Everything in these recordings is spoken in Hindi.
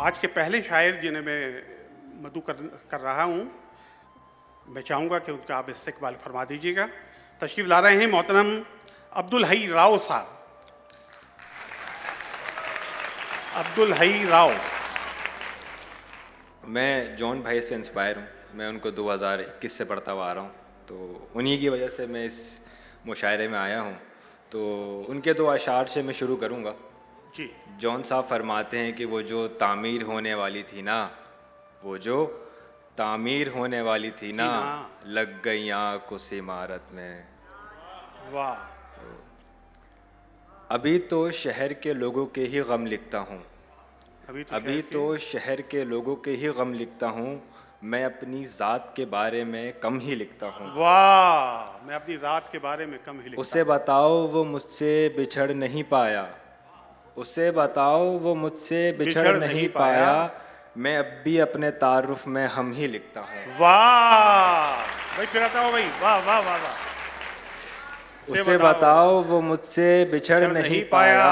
आज के पहले शायर जिन्हें मैं मदू कर रहा हूँ, मैं चाहूँगा कि उनका आप इस्तकबाल फरमा दीजिएगा। तशरीफ़ ला रहे हैं मोहतरम अब्दुल हई राव साहब। अब्दुल हई राव। मैं जॉन भाई से इंस्पायर हूँ। मैं उनको 2021 से पढ़ता हुआ आ रहा हूँ, तो उन्हीं की वजह से मैं इस मुशायरे में आया हूँ। तो उनके दो अशार से मैं शुरू करूँगा। जी। जॉन साहब फरमाते हैं कि वो जो तामीर होने वाली थी ना, वो जो तामीर होने वाली थी ना, लग गई आँख उस इमारत में। वाह। अभी तो शहर के लोगों के ही गम लिखता हूँ, अभी तो शहर के लोगों के ही गम लिखता हूँ, मैं अपनी ज़ात के बारे में कम ही लिखता हूँ। वाह, मैं अपनी ज़ात के बारे में कम ही लिखता हूँ। उसे बताओ वो मुझसे बिछड़ नहीं पाया, उसे बताओ वो मुझसे बिछड़ नहीं पाया, मैं अब भी अपने तारुफ में हम ही लिखता हूँ। वाह भाई, फिर आता हो भाई, वाह वाह वाह वाह। उसे बताओ वो मुझसे बिछड़ नहीं पाया,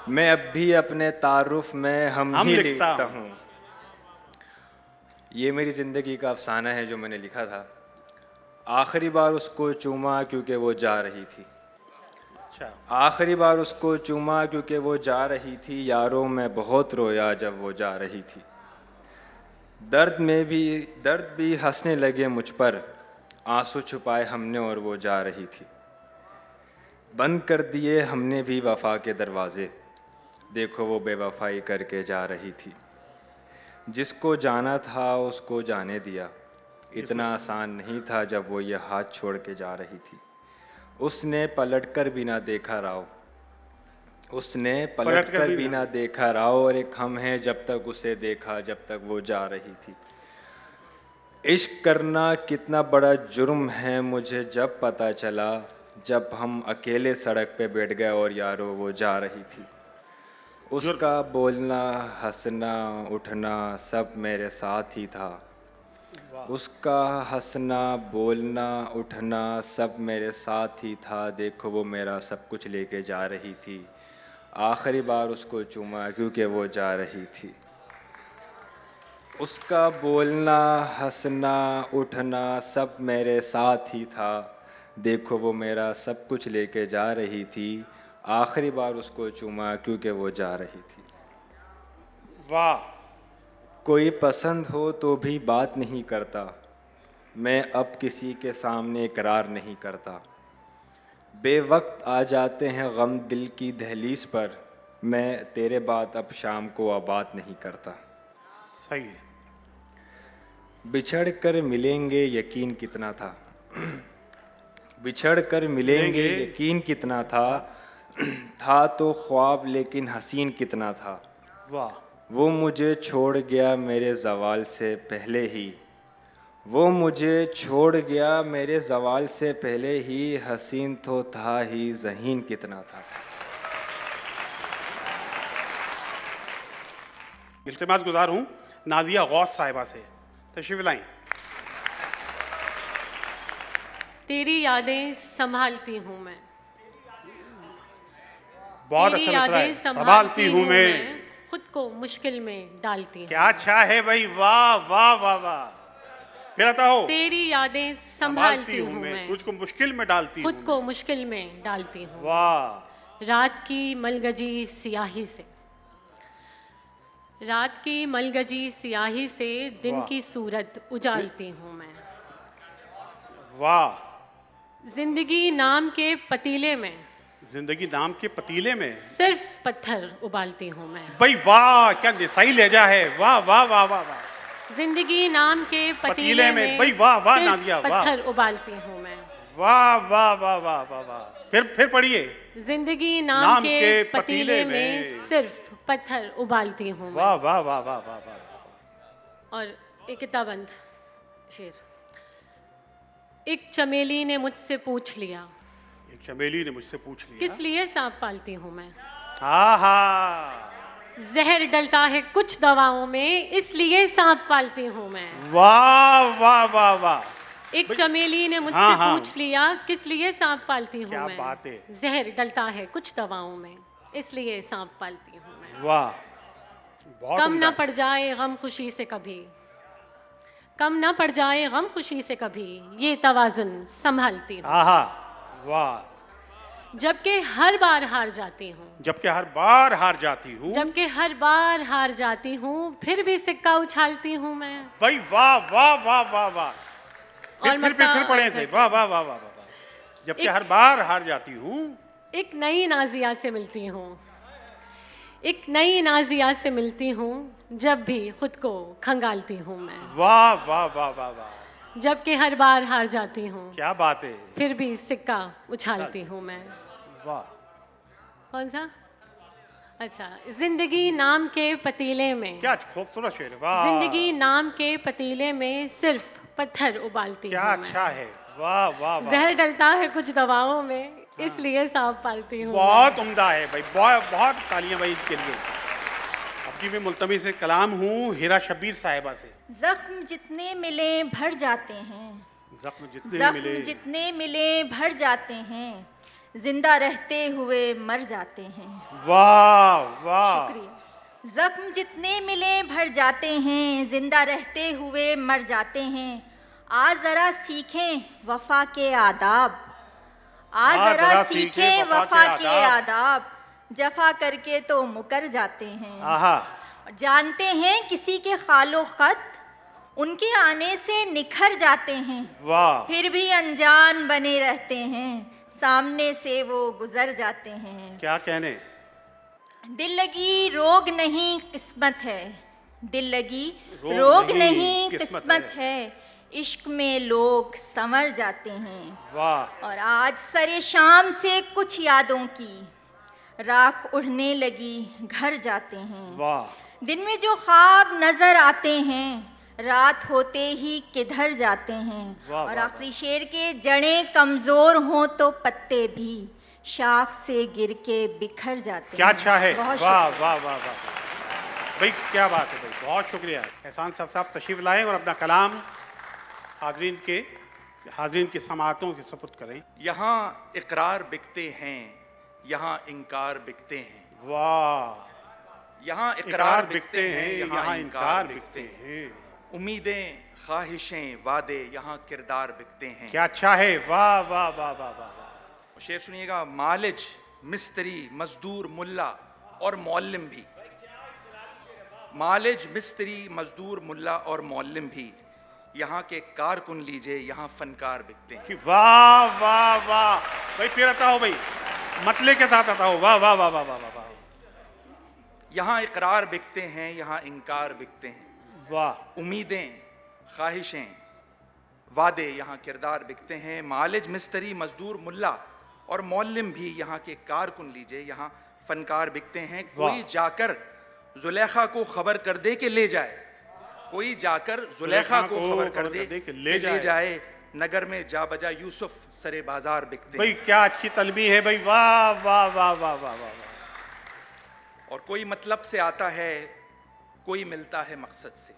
मैं अब भी अपने तारुफ में हम ही लिखता हूँ। ये मेरी ज़िंदगी का अफसाना है जो मैंने लिखा था। आखिरी बार उसको चूमा क्योंकि वो जा रही थी। अच्छा। आखिरी बार उसको चूमा क्योंकि वो जा रही थी, यारों मैं बहुत रोया जब वो जा रही थी। दर्द भी हंसने लगे मुझ पर, आंसू छुपाए हमने और वो जा रही थी। बंद कर दिए हमने भी वफा के दरवाज़े, देखो वो बेवफाई करके जा रही थी। जिसको जाना था उसको जाने दिया, इतना आसान नहीं था जब वो ये हाथ छोड़ के जा रही थी। उसने पलटकर भी ना देखा राव, उसने पलटकर भी ना देखा राव, और एक हम हैं जब तक उसे देखा जब तक वो जा रही थी। इश्क करना कितना बड़ा जुर्म है मुझे जब पता चला, जब हम अकेले सड़क पे बैठ गए और यारो वो जा रही थी। उसका बोलना हंसना उठना सब मेरे साथ ही था, उसका हंसना बोलना उठना सब मेरे साथ ही था, देखो वो मेरा सब कुछ लेके जा रही थी। आखिरी बार उसको चूमा क्योंकि वो जा रही थी। उसका बोलना हंसना उठना सब मेरे साथ ही था, देखो वो मेरा सब कुछ लेके जा रही थी। आखिरी बार उसको चूमा क्योंकि वो जा रही थी। वाह। कोई पसंद हो तो भी बात नहीं करता, मैं अब किसी के सामने इकरार नहीं करता। बेवक्त आ जाते हैं गम दिल की दहलीज पर, मैं तेरे बाद अब शाम को आबाद नहीं करता। सही है। बिछड़ कर मिलेंगे यकीन कितना था, बिछड़ कर मिलेंगे यकीन कितना था तो ख्वाब लेकिन हसीन कितना था। वाह। वो मुझे छोड़ गया मेरे ज़वाल से पहले ही, वो मुझे छोड़ गया मेरे ज़वाल से पहले ही, हसीन तो था ही ज़हीन कितना था। इल्तिमास गुजार हूँ नाजिया गौस साहिबा से, तशरीफ लाएं। तेरी यादें संभालती हूँ मैं, बहुत अच्छा लग रहा है। संभालती हूँ मैं, खुद को मुश्किल में डालती हूँ। क्या अच्छा है भाई, वाह वाह वाह वाह। फिर आता हो। तेरी यादें संभालती हूँ मैं, तुझको मुश्किल में डालती हूँ, खुद को मुश्किल में डालती हूँ। वाह। रात की मलगजी सियाही से, रात की मलगजी सियाही से दिन की सूरत उजालती हूँ मैं। वाह। जिंदगी नाम के पतीले में, जिंदगी नाम के पतीले में सिर्फ पत्थर उबालती हूँ मैं। भाई वाह, क्या निसाई लहजा है, वाह वाह वाह वाह वाह। जिंदगी नाम के पतीले में भाई वाह वाह नादिया, वाह। पत्थर उबालती हूँ मैं। वाह वाह वाह वाह वाह वाह। फिर पढ़िए। जिंदगी नाम के पतीले में सिर्फ पत्थर उबालती हूँ। वाह वाह वाह वाह वाह वाह। और एक किताबंद शेर। एक चमेली ने मुझसे पूछ लिया, एक चमेली ने मुझसे पूछ लिया, किस लिए सांप पालती हूँ मैं। आहा। जहर डलता है कुछ दवाओं में, इसलिए सांप पालती हूँ मैं। वाह वाह वाह वाह। एक चमेली ने मुझसे पूछ लिया, किस लिए सांप पालती हूँ मैं। क्या बात है। जहर डलता है कुछ दवाओं में, इसलिए सांप पालती हूँ मैं। वाह बहुत कम उम्दा ना है। पड़ जाए गम खुशी से कभी, कम ना पड़ जाए गम खुशी से कभी, ये तवाजुन संभालती हूँ। आहा, वाह। जबकि हर बार हार जाती हूँ, जबकि हर बार हार जाती हूँ। जबकि हर बार हार जाती हूँ, फिर भी सिक्का उछालती हूँ मैं। भाई वाह वाह वाह वाह वाह। और फिर पढ़े थे, वाह वाह वाह वाह वाह। जबकि हर बार हार जाती हूँ। एक नई नाजिया से मिलती हूँ, एक नई नाजिया से मिलती हूँ, जब भी खुद को खंगालती हूँ मैं। वाह वाह वाह वाह वाह। जबकि हर बार हार जाती हूँ, क्या बात है। फिर भी सिक्का उछालती हूँ मैं। वाह। कौन सा? अच्छा, जिंदगी नाम के पतीले में, क्या खूबसूरत शेर है, वाह। जिंदगी नाम के पतीले में सिर्फ पत्थर उबालती क्या हूँ मैं। अच्छा है, वाह वाह वाह। जहर डलता है कुछ दवाओं में, इसलिए सांप पालती हूँ मैं। बहुत उम्दा है भाई, बहुत बहुत तालियां भाई इसके लिए। अब की मैं मुल्तमी से कलाम हूँ हीरा शब्बीर साहिबा से। जख्म जितने मिले भर जाते हैं, जख्म जितने जख्म मिले। जितने मिले भर जाते हैं, जिंदा रहते हुए मर जाते हैं। वाह वाह। शुक्रिया। जख्म जितने मिले भर जाते हैं, जिंदा रहते हुए मर जाते हैं। आ जरा सीखें वफा के आदाब, आ जरा सीखें वफा के आदाब, जफा करके तो मुकर जाते हैं। आहा। जानते हैं किसी के खालो खत, उनके आने से निखर जाते हैं। वाह। फिर भी अनजान बने रहते हैं, सामने से वो गुजर जाते हैं। क्या कहने। दिल लगी रोग नहीं किस्मत है, दिल लगी रोग रोग नहीं, नहीं किस्मत किस्मत है। इश्क में लोग संवर जाते हैं। वाह। और आज सरे शाम से कुछ यादों की राख उड़ने लगी घर जाते हैं। वाह। दिन में जो ख्वाब नजर आते हैं, रात होते ही किधर जाते हैं। वाह, और वाह, आखिरी शेर के जड़ें कमजोर हों तो पत्ते भी शाख से गिर के बिखर जाते क्या हैं। अच्छा है, बहुत वाह वाह वाह वाह भाई, क्या बात है भाई, बहुत शुक्रिया। एहसान साहब तशरीफ लाएं और अपना कलाम हाजरीन की समाअतों के सुपुर्द करें। यहाँ इकरार बिकते हैं, यहाँ इनकार बिकते हैं। वाह। यहाँ इकरार बिकते हैं, यहाँ इनकार बिकते हैं। उम्मीदें, ख्वाहिशें, वादे, यहाँ किरदार बिकते हैं। क्या अच्छा है, वाह वाह वाह वाह वाह। शेर सुनिएगा। मालिज, मिस्त्री, मजदूर, मुल्ला और मौल्लिम भी। मालिज, मिस्त्री, मजदूर, मुल्ला और मौल्लिम भी, यहाँ के कारकुन लीजिए, यहाँ फनकार बिकते हैं। कि वाह वाह वाह भाई, फिर आता हो भाई, मतले के साथ आता हो, वाह वाह वाह वाह वाह वाह वाह। यहाँ इकरार बिकते हैं, यहाँ इनकार बिकते हैं। वाह। उम्मीदें, ख्वाहिशें, वादे, यहाँ किरदार बिकते हैं। मालिज, मिस्त्री, मजदूर, मुल्ला और मौल्लिम भी, यहाँ के कारकुन लीजिए, यहाँ फनकार बिकते हैं। कोई जाकर जुलेखा को खबर कर दे कि ले जाए, कोई जाकर जुलेखा को खबर कर दे कि ले जाए। नगर में जा बजा यूसुफ सरे बाजार बिकते भाई हैं। क्या अच्छी तलबी है भाई, वाह वाह वाह वाह वाह वाह। और कोई मतलब से आता है, कोई मिलता है मकसद से।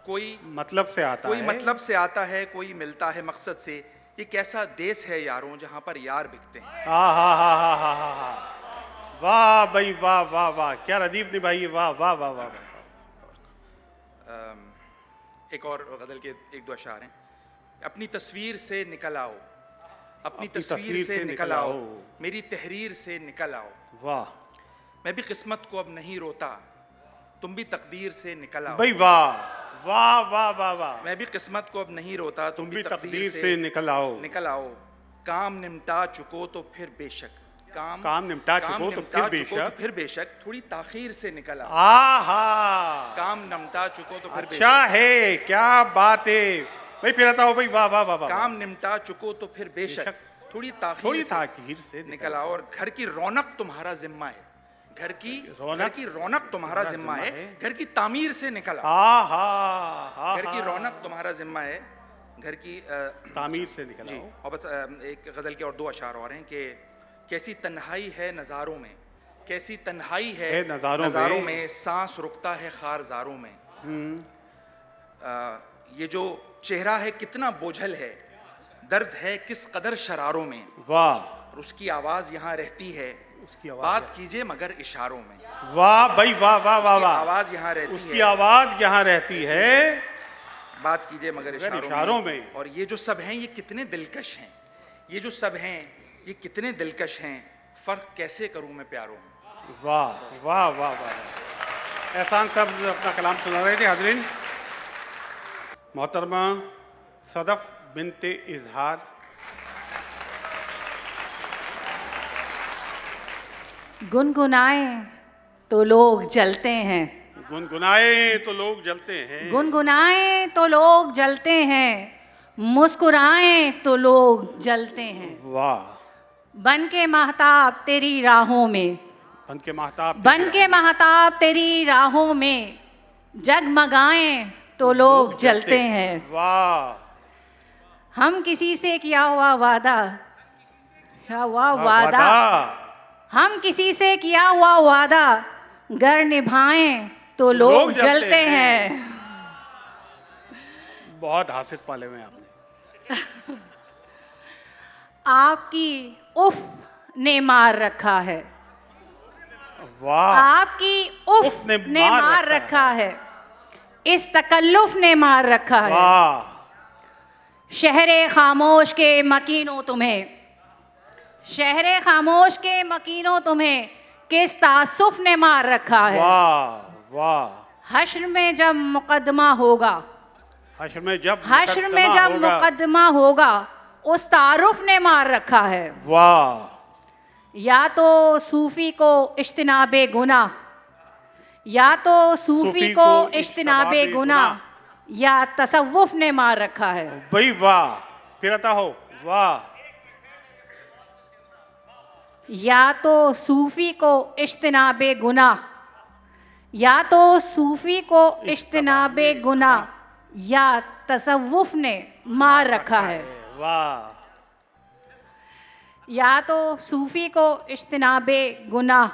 कोई मतलब से आता कोई है, मतलब से आता है, कोई मिलता है मकसद से। ये कैसा देश है यारों, जहाँ पर यार बिकते हैं। हा हा हा हा हा हा हा। वाह भाई, वाह वाह वाह, क्या रदीफ निभाई, वाह वाह वाह वाह वाह। एक और गज़ल के एक दो अशार हैं। अपनी तस्वीर से निकल आओ, अपनी तस्वीर से निकल आओ, मेरी तहरीर से निकल आओ। वाह मैं भी किस्मत को अब नहीं रोता, तुम भी तकदीर से निकल आओ। भाई, वाह वाह वाह वाह वाह। मैं भी किस्मत को अब नहीं रोता, तुम भी तकदीर से निकल आओ। निकल आओ। काम निपटा चुको तो फिर बेशक, काम निपटा चुको तो फिर बेशक थोड़ी ताखीर से निकल आओ। आहा। काम निपटा चुको तो फिर अच्छा बेशक, है, क्या बात है भाई, फिर आता हो भाई, वाह वाह वाह वाह। काम निपटा चुको तो फिर बेशक थोड़ी ताखीर से निकल आओ। और घर की रौनक तुम्हारा जिम्मा है, घर की रौनक तुम्हारा जिम्मा है, घर की तामीर से निकल आओ। आहा। घर की रौनक तुम्हारा जिम्मा है, घर की तामीर से निकल जी। आओ। और बस एक गज़ल के और दो अशार और हैं कि कैसी तन्हाई है नज़ारों में, कैसी तन्हाई है नज़ारों में, सांस रुकता है खारजारों में। ये जो चेहरा है कितना बोझल है, दर्द है किस कदर शरारों में। वाह। और उसकी आवाज़ यहाँ रहती है उसकी आवाज बात कीजिए मगर इशारों में। वाह भाई वाह वाह वाह उसकी वाह, आवाज यहाँ रहती उसकी है। आवाज यहाँ रहती है। बात कीजिए मगर इशारों में। और ये जो सब हैं ये कितने दिलकश हैं, ये जो सब हैं ये कितने दिलकश हैं, फर्क कैसे करूं मैं प्यारों में। वाह वाह वाह वाह। एहसान साहब अपना कलाम सुना रहे थे। हाज़रीन, मोहतरमा सदफ बिनते इजहार। गुनगुनाए तो लोग जलते हैं, गुनगुनाए तो लोग जलते हैं, गुनगुनाए तो लोग जलते हैं, मुस्कुराए तो लोग जलते हैं। वाह। बन के महताब तेरी राहों में, बन के महताब, बन के महताब तेरी राहों में, जगमगाए तो लोग जलते हैं। वाह। हम किसी से किया हुआ वादा, क्या हुआ वादा, हम किसी से किया हुआ वादा गर निभाएं तो लोग जलते हैं। बहुत हासिल पाले हुए आपने। आपकी उफ ने मार रखा है, वाह। आपकी उफ ने मार रखा है, इस तकल्लुफ ने मार रखा है। वाह। शहरे खामोश के मकीनों तुम्हें, शहरे खामोश के मकीनों तुम्हें किस तासुफ ने मार रखा है। वाह वाह। हश्र में जब मुकदमा होगा, हश्र में जब मुकदमा होगा उस तारुफ ने मार रखा है। वाह। या तो सूफी को इज्तिनाबे गुनाह, या तो सूफी को इज्तिनाबे गुनाह, या तसव्वुफ ने मार रखा है। भाई वाह। फिर आता हो। वाह। या तो सूफी को इज्तिनाबे गुनाह, या तो सूफी को इज्तिनाबे गुनाह, या तसव्वुफ ने मार रखा है। वाह। या तो सूफी को इज्तिनाबे गुनाह,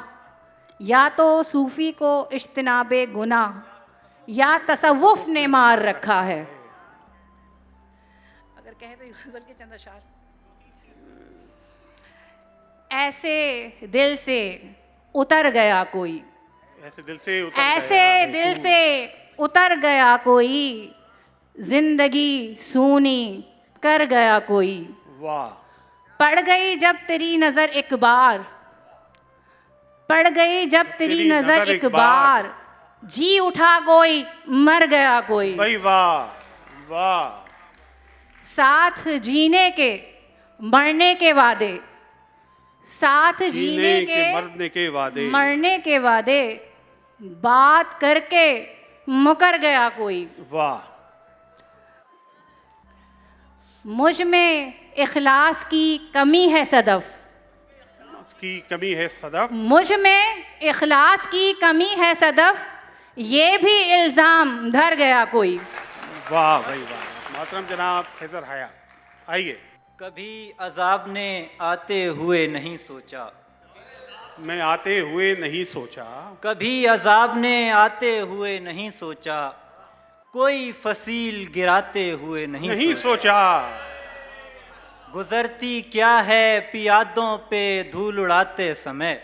या तो सूफी को इज्तिनाबे गुनाह, या तसव्वुफ ने मार रखा है। अगर कहे तो गजल के चंद अशार। ऐसे दिल से उतर गया कोई, ऐसे दिल से उतर ऐसे गया दिल से उतर गया कोई, जिंदगी सूनी कर गया कोई। वाह। पड़ गई जब तेरी नजर एक बार, पड़ गई जब तेरी नजर एक बार, जी उठा कोई मर गया कोई। भाई वाह वाह। साथ जीने के मरने के वादे, साथ जीने के मरने के वादे, मरने के वादे, बात करके मुकर गया कोई। वाह। मुझ में इखलास की कमी है सदफ, उसकी कमी है सदफ, मुझ में इखलास की कमी है सदफ, ये भी इल्ज़ाम धर गया कोई। वाह भाई वाह। मोहतरम जनाब खैजर हया, आइए। कभी अजाब ने आते हुए नहीं सोचा, मैं आते हुए नहीं सोचा, कभी अजाब ने आते हुए नहीं सोचा, कोई फसील गिराते हुए नहीं सोचा। गुजरती क्या है पियादों पे धूल उड़ाते समय,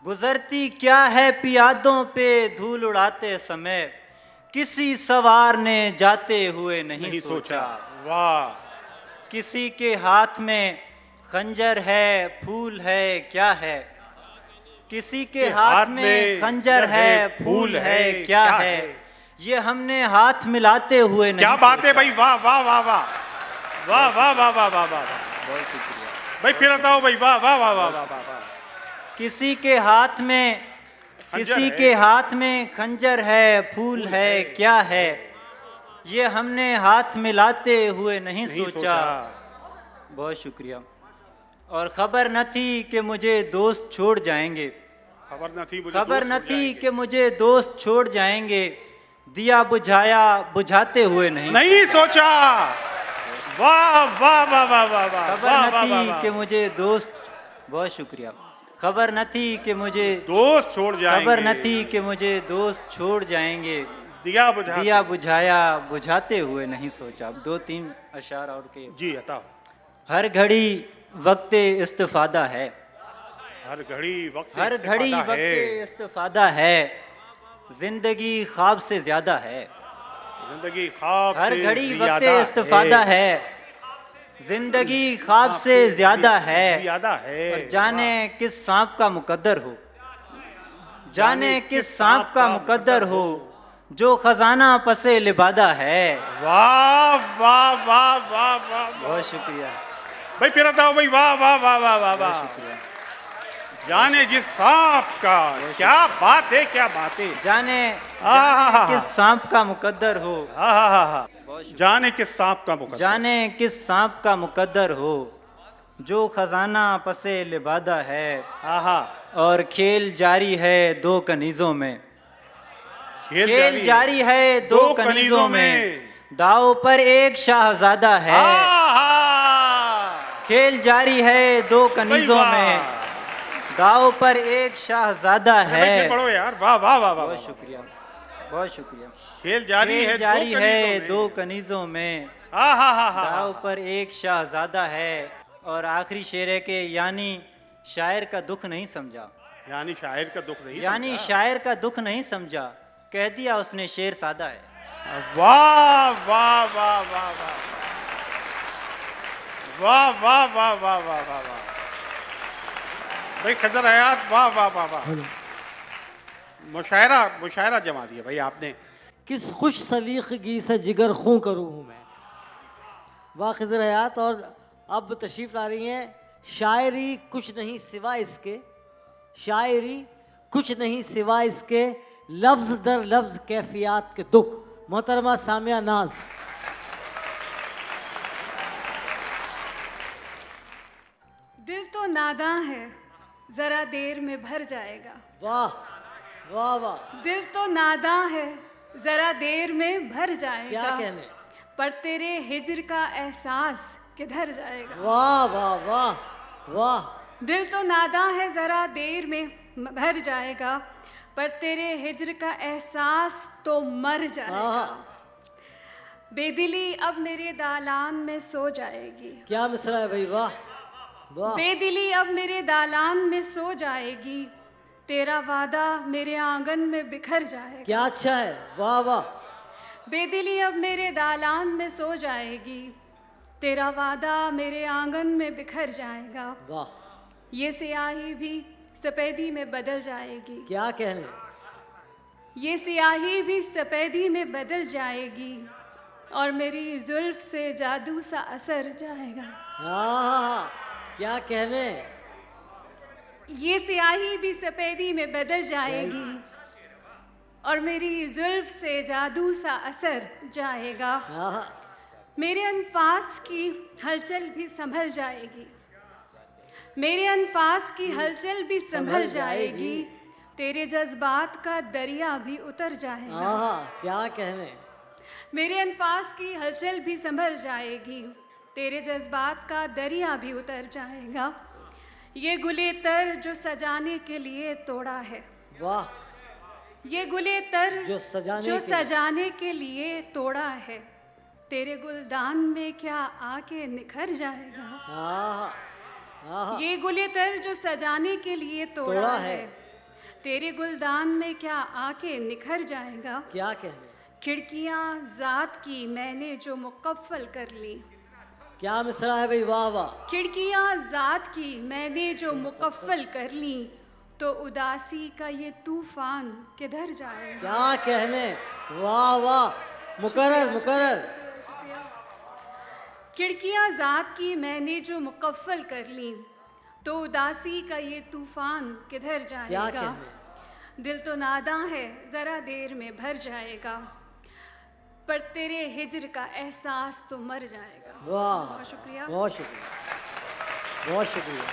गुजरती क्या है पियादों पे धूल उड़ाते समय, किसी सवार ने जाते हुए नहीं सोचा। वाह। किसी के हाथ में खंजर है फूल है क्या है, किसी के हाथ में खंजर है फूल है क्या है, ये हमने हाथ मिलाते हुए नहीं। क्या बात है भाई। वाह वाह वाह वाह वाह वाह वाह वाह वाह वाह। बहुत शुक्रिया भाई फिर बताओ भाई। वाह वाह वाह वाह वाह वाह। किसी के हाथ में, किसी के हाथ में खंजर है फूल है क्या है, ये हमने हाथ मिलाते हुए नहीं सोचा। बहुत शुक्रिया। और खबर न थी कि मुझे दोस्त छोड़ जाएंगे, खबर न थी, खबर न थी कि मुझे दोस्त छोड़ जाएंगे, दिया बुझाया बुझाते हुए नहीं सोचा। वाह वाह वाह वाह वाह वाह। खबर न थी कि मुझे दोस्त, बहुत शुक्रिया। खबर न थी कि मुझे दोस्त छोड़ जाएंगे, खबर न थी कि मुझे दोस्त छोड़ जाएंगे, दिया बुझाया बुझाते हुए नहीं सोचा। अब 2-3 अशार और के। जी बताओ। हर घड़ी वक्त इस्तिफादा है, हर घड़ी वक्त हर इससे घड़ी फादा वक्त है, इस्तिफादा है, जिंदगी ख्वाब से ज्यादा है। जिंदगी ख्वाब हर से घड़ी वक्त ज्यादा इस्तिफादा है, जिंदगी ख्वाब से ज्यादा है। ज्यादा है। और जाने किस सांप का मुकद्दर हो, जाने किस सांप का मुकद्दर हो, जो खजाना पसे लिबादा है। वाह वाह वाह वाह वाह। बहुत शुक्रिया, भाई फिर आता हूँ भाई, वाह वाह वाह वाह वाह वाह। शुक्रिया। जाने जिस सांप का, क्या बात है, क्या बात है। जाने आहा। किस सांप का मुकद्दर हो, हाँ हाँ हाँ हाँ। जाने किस सांप का मुकद्दर, जाने किस सांप का मुकद्दर हो, जो खजाना पसे लिबादा है। हाँ हाँ। और खेल जारी है दो कनीजों में, खेल जारी है दो कनीजों में, दाव पर एक शाहजादा है। आहा। खेल जारी है दो कनीजों वाह। में, दाव पर एक शाहजादा भाई फिर है। पढ़ो यार, वाह वाह वाह वाह। बहुत शुक्रिया, बहुत शुक्रिया। खेल जारी है, खेल जारी दो है कनीजों दो में। कनीजों में, हाँ हाँ हाँ हाँ। दाव पर एक शाहजादा है। और आखिरी शेर है कि यानी शायर का दुख नहीं समझा, यानी शायर का दुख नहीं यानी समझा। शायर का दुख नहीं समझा, कह दिया उसने शेर सादा है। वाह वाह वाह वाह वाह वाह वाह वाह वाह वाह वाह वाह। भाई खजर हयात, वाह वाह वाह वाह। मुशायरा मुशायरा जमा दिया भाई आपने। किस खुश सलीक़गी से जिगर खूं करूँ हूँ मैं। वाह खिज़र हयात। और अब तशरीफ़ ला रही हैं शायरी कुछ नहीं सिवा इसके, शायरी कुछ नहीं सिवा इसके, लफ्ज़ दर लफ्ज़ कैफियत के दुख। मोहतरमा सामिया नाज। दिल तो नादां है, जरा देर में भर जाएगा। वाह वाह वाह। दिल तो नादां है, जरा देर में भर जाएगा। क्या कहने। पर तेरे हिज्र का एहसास किधर जाएगा। वाह वाह वाह वाह। दिल तो नादां है, जरा देर में भर जाएगा, पर तेरे हिज्र का एहसास तो मर जाएगा। बेदिली अब मेरे दालान में सो जाएगी। क्या मिसरा है भाई, वाह वाह। बेदिली अब मेरे दालान में सो जाएगी, तेरा वादा मेरे आंगन में बिखर जाएगा। क्या अच्छा है, वाह वाह। बेदिली अब मेरे दालान में सो जाएगी, तेरा वादा मेरे आंगन में बिखर जाएगा। वाह। ये स्याही भी सफ़ेदी में बदल जाएगी। क्या कहने। ये स्याही भी सफ़ेदी में बदल जाएगी, और मेरी जुल्फ से जादू सा असर जाएगा। हाँ क्या कहने। ये स्याही भी सफ़ेदी में बदल जाएगी, और मेरी जुल्फ से जादू सा असर जाएगा। मेरे अनफास की हलचल भी संभल जाएगी, मेरे अनफास की हलचल भी संभल जाएगी, तेरे जज्बात का दरिया भी उतर जाएगा। क्या कहने। मेरे अनफास की हलचल भी संभल जाएगी, तेरे जज्बात का दरिया भी उतर जाएगा। ये गुले तर जो सजाने के लिए तोड़ा है। वाह। ये गुले तर जो सजाने के लिए तोड़ा है, तेरे गुलदान में क्या आके निखर जाएगा। ये गुले तर जो सजाने के लिए तोड़ा है, तेरे गुलदान में क्या आके निखर जाएगा। क्या कहने। खिड़कियाँ ज़ात की मैंने जो मुकफ्फल कर ली। क्या मिसरा है भाई, वाह वाह। खिड़कियाँ ज़ात की मैंने जो मुकफ्फल कर ली, तो उदासी का ये तूफान किधर जाएगा। क्या कहने, वाह वाह। मुकर्रर मुकर्रर। खिड़कियाँ ज़ात की मैंने जो मुकफ्फल कर ली, तो उदासी का ये तूफान किधर जाएगा। दिल तो नादां है, ज़रा देर में भर जाएगा, पर तेरे हिज्र का एहसास तो मर जाएगा। वाह, बहुत शुक्रिया, बहुत शुक्रिया, बहुत शुक्रिया।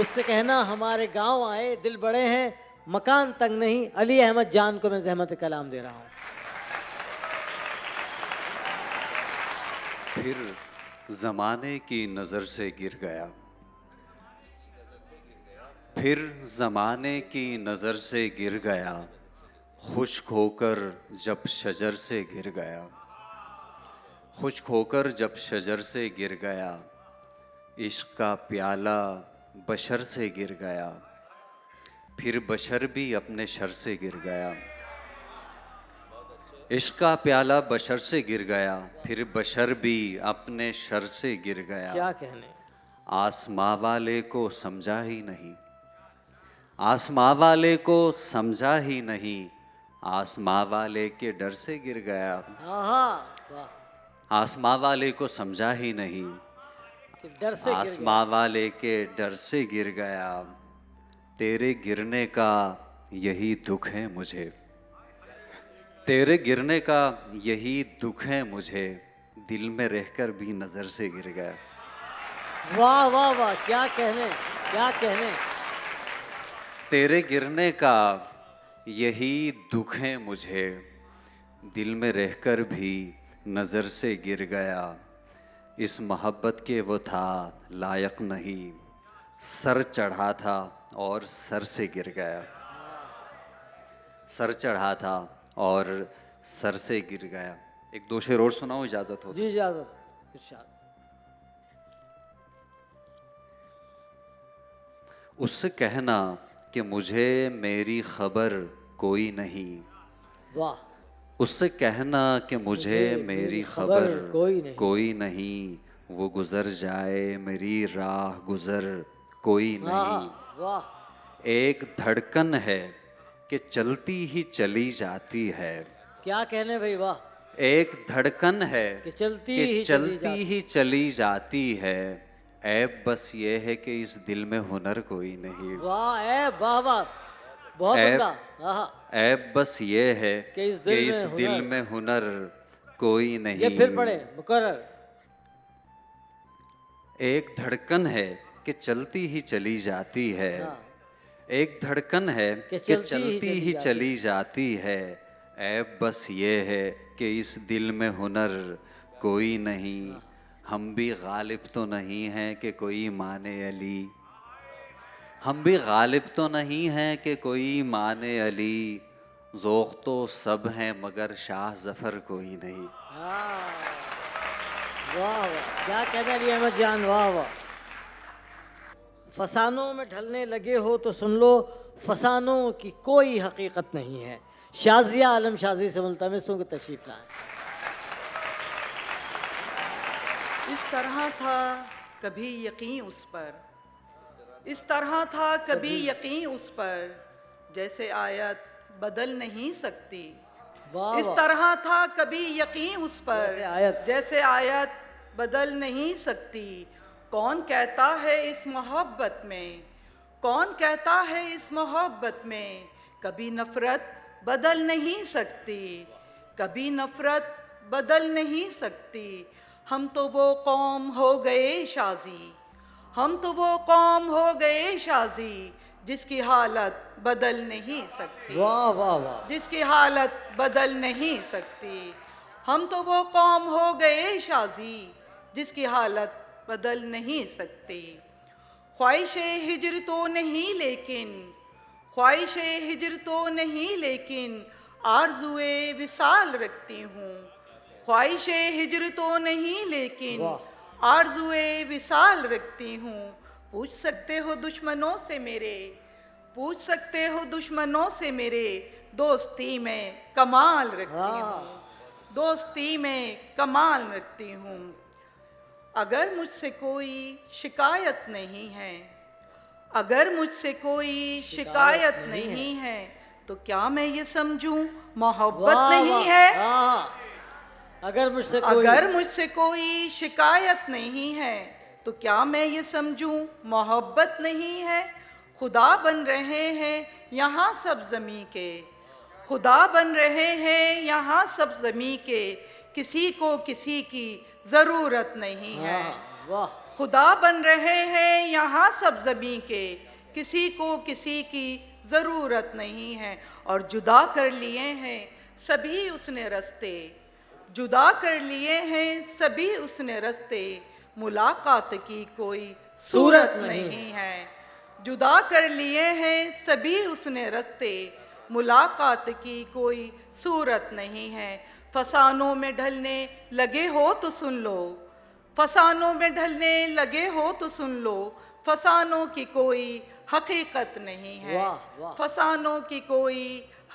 उससे कहना हमारे गांव आए, दिल बड़े हैं, मकान तंग नहीं। अली अहमद जान को मैं ज़हमत कलाम दे रहा हूँ। फिर ज़माने की नज़र से गिर गया, फिर ज़माने की नज़र से गिर गया, खुश्क होकर जब शजर से गिर गया, खुश्क होकर जब शजर से गिर गया, इश्क का प्याला बशर से गिर गया, फिर बशर भी अपने शर से गिर गया। इश्क का प्याला बशर से गिर गया, फिर बशर भी अपने शर से गिर गया। क्या कहने। आसमां वाले को समझा ही नहीं, आसमां वाले को समझा ही नहीं, आसमां वाले के डर से गिर गया। वाह, आसमां वाले को समझा ही नहीं, कि डर से गिर आसमां वाले के डर से गिर गया। तेरे गिरने का यही दुख है मुझे, तेरे गिरने का यही दुख है मुझे, दिल में रहकर भी नजर से गिर गया। गया। वाह वाह वाह, क्या कहने, क्या कहने। तेरे गिरने का यही दुख है मुझे, दिल में रहकर भी नजर से गिर गया। इस मोहब्बत के वो था लायक नहीं, सर चढ़ा था और सर से गिर गया। सर चढ़ा था और सर से गिर गया। एक दो शेर और सुनाओ, इजाजत हो? जी इजाजत, इरशाद। उससे कहना कि मुझे मेरी खबर कोई नहीं, वाह। उससे कहना कि मुझे मेरी खबर कोई नहीं, वो गुजर जाए मेरी राह गुजर कोई नहीं। वाह। एक धड़कन है कि चलती ही चली जाती है, क्या कहने भाई, वाह। एक धड़कन है कि चलती कि ही चलती ही चली जाती है। ऐब बस ये है कि इस दिल में हुनर कोई नहीं। वाह, ऐब, वाह वाह, बहुत उम्दा। ऐब बस ये है कि इस दिल में हुनर कोई नहीं। ये फिर पढ़े मुकर्रर। एक धड़कन है कि चलती ही चली जाती है, एक धड़कन है कि चलती ही चली जाती है। ऐब बस ये है कि इस दिल में हुनर कोई नहीं। हम भी गालिब तो नहीं हैं कि कोई माने अली, हम भी गालिब तो नहीं हैं कि कोई माने अली। ज़ौक़ तो सब हैं मगर शाह ज़फ़र कोई नहीं। वाह वाह, क्या कहना अली अहमद जान, वाह वाह। फसानों में ढलने लगे हो तो सुन लो, फसानों की कोई हकीकत नहीं है। शाजिया आलम शाजी से मुल्तमिस हूँ कि तशरीफ लाएं। इस तरह था कभी यकीन उस पर, इस तरह था कभी यकीन उस पर, जैसे आयत बदल नहीं सकती। इस तरह था कभी यकीन उस पर, जैसे आयत बदल नहीं सकती। कौन कहता है इस मोहब्बत में, कौन कहता है इस मोहब्बत में, कभी नफरत बदल नहीं सकती, कभी नफरत बदल नहीं सकती। हम तो वो कौम हो गए शाजी, हम तो वो कौम हो गए शाजी, जिसकी हालत बदल नहीं सकती। वाह वाह वाह, जिसकी हालत बदल नहीं सकती। हम तो वो कौम हो गए शाजी, जिसकी हालत बदल नहीं सकती। ख्वाहिश हिजर तो नहीं लेकिन, ख्वाहिश हिजर तो नहीं लेकिन, आरज़ुए विसाल रखती हूँ। ख्वाहिश हिजर तो नहीं लेकिन, आरज़ुए विसाल रखती हूँ। पूछ सकते हो दुश्मनों से मेरे, पूछ सकते हो दुश्मनों से मेरे, दोस्ती में कमाल रखती हूँ, दोस्ती में कमाल रखती हूँ। अगर मुझसे कोई शिकायत नहीं है, अगर मुझसे कोई शिकायत नहीं है, तो क्या मैं ये समझूं मोहब्बत नहीं है। अगर मुझसे कोई शिकायत नहीं है, तो क्या मैं ये समझूं मोहब्बत नहीं है। खुदा बन रहे हैं यहाँ सब ज़मी के, खुदा बन रहे हैं यहाँ सब ज़मी के, किसी को किसी की ज़रूरत नहीं है। खुदा बन रहे हैं यहाँ सब ज़मी के, किसी को किसी की ज़रूरत नहीं है। और जुदा कर लिए हैं सभी उसने रस्ते, जुदा कर लिए हैं सभी उसने रस्ते, मुलाकात की कोई सूरत नहीं है। जुदा कर लिए हैं सभी उसने रस्ते, मुलाकात की कोई सूरत नहीं है। फसानों में ढलने लगे हो तो सुन लो, फसानों में ढलने लगे हो तो सुन लो, फसानों की कोई हकीकत नहीं है। वाह, वाह। फसानों की कोई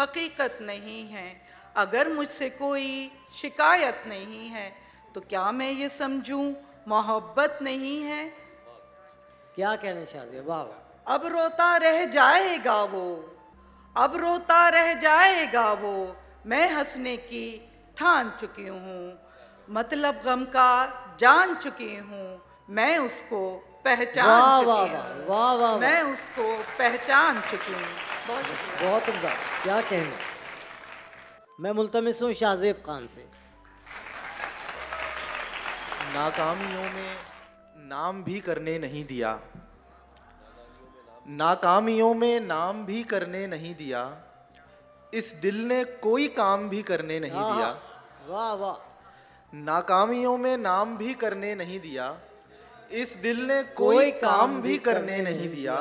हकीकत नहीं है। अगर मुझसे कोई शिकायत नहीं है तो क्या मैं ये समझूं मोहब्बत नहीं है? क्या कहने शाज़िया, वाह वाह। अब रोता रह जाएगा वो, अब रोता रह जाएगा वो, मैं हंसने की ठान चुकी हूँ, मतलब गम का जान चुकी हूँ, मैं उसको पहचान वाह चुकी वाह हूँ, वाह वाह वाह, मैं उसको पहचान चुकी हूँ। बहुत शुक्रिया। बहुत उम्दा, क्या कहने। मैं मुल्तमिस हूँ शाहज़ेब खान से। नाकामियों में नाम भी करने नहीं दिया, नाकामियों में नाम भी करने नहीं दिया, इस दिल ने कोई काम भी करने नहीं दिया। वाह वाह। नाकामियों में नाम भी करने नहीं दिया, इस दिल ने कोई काम भी करने नहीं दिया।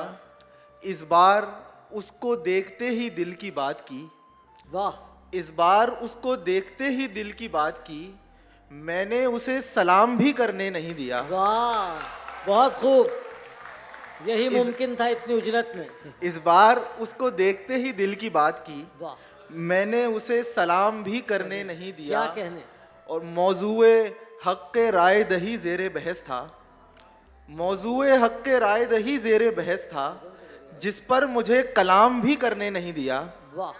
इस बार उसको देखते ही दिल की बात की, वाह। इस बार उसको देखते ही दिल की बात की, मैंने उसे सलाम भी करने नहीं दिया। वाह, बहुत खूब। यही मुमकिन था इतनी उजरत में। इस बार उसको देखते ही दिल की बात की, वाह। मैंने उसे सलाम भी करने नहीं दिया। क्या कहने। और मौजूए हक़ राय दही ज़ेरे बहस था, मौजूए हक़ राय दही ज़ेरे बहस था, जिस पर मुझे कलाम भी करने नहीं दिया। वाह।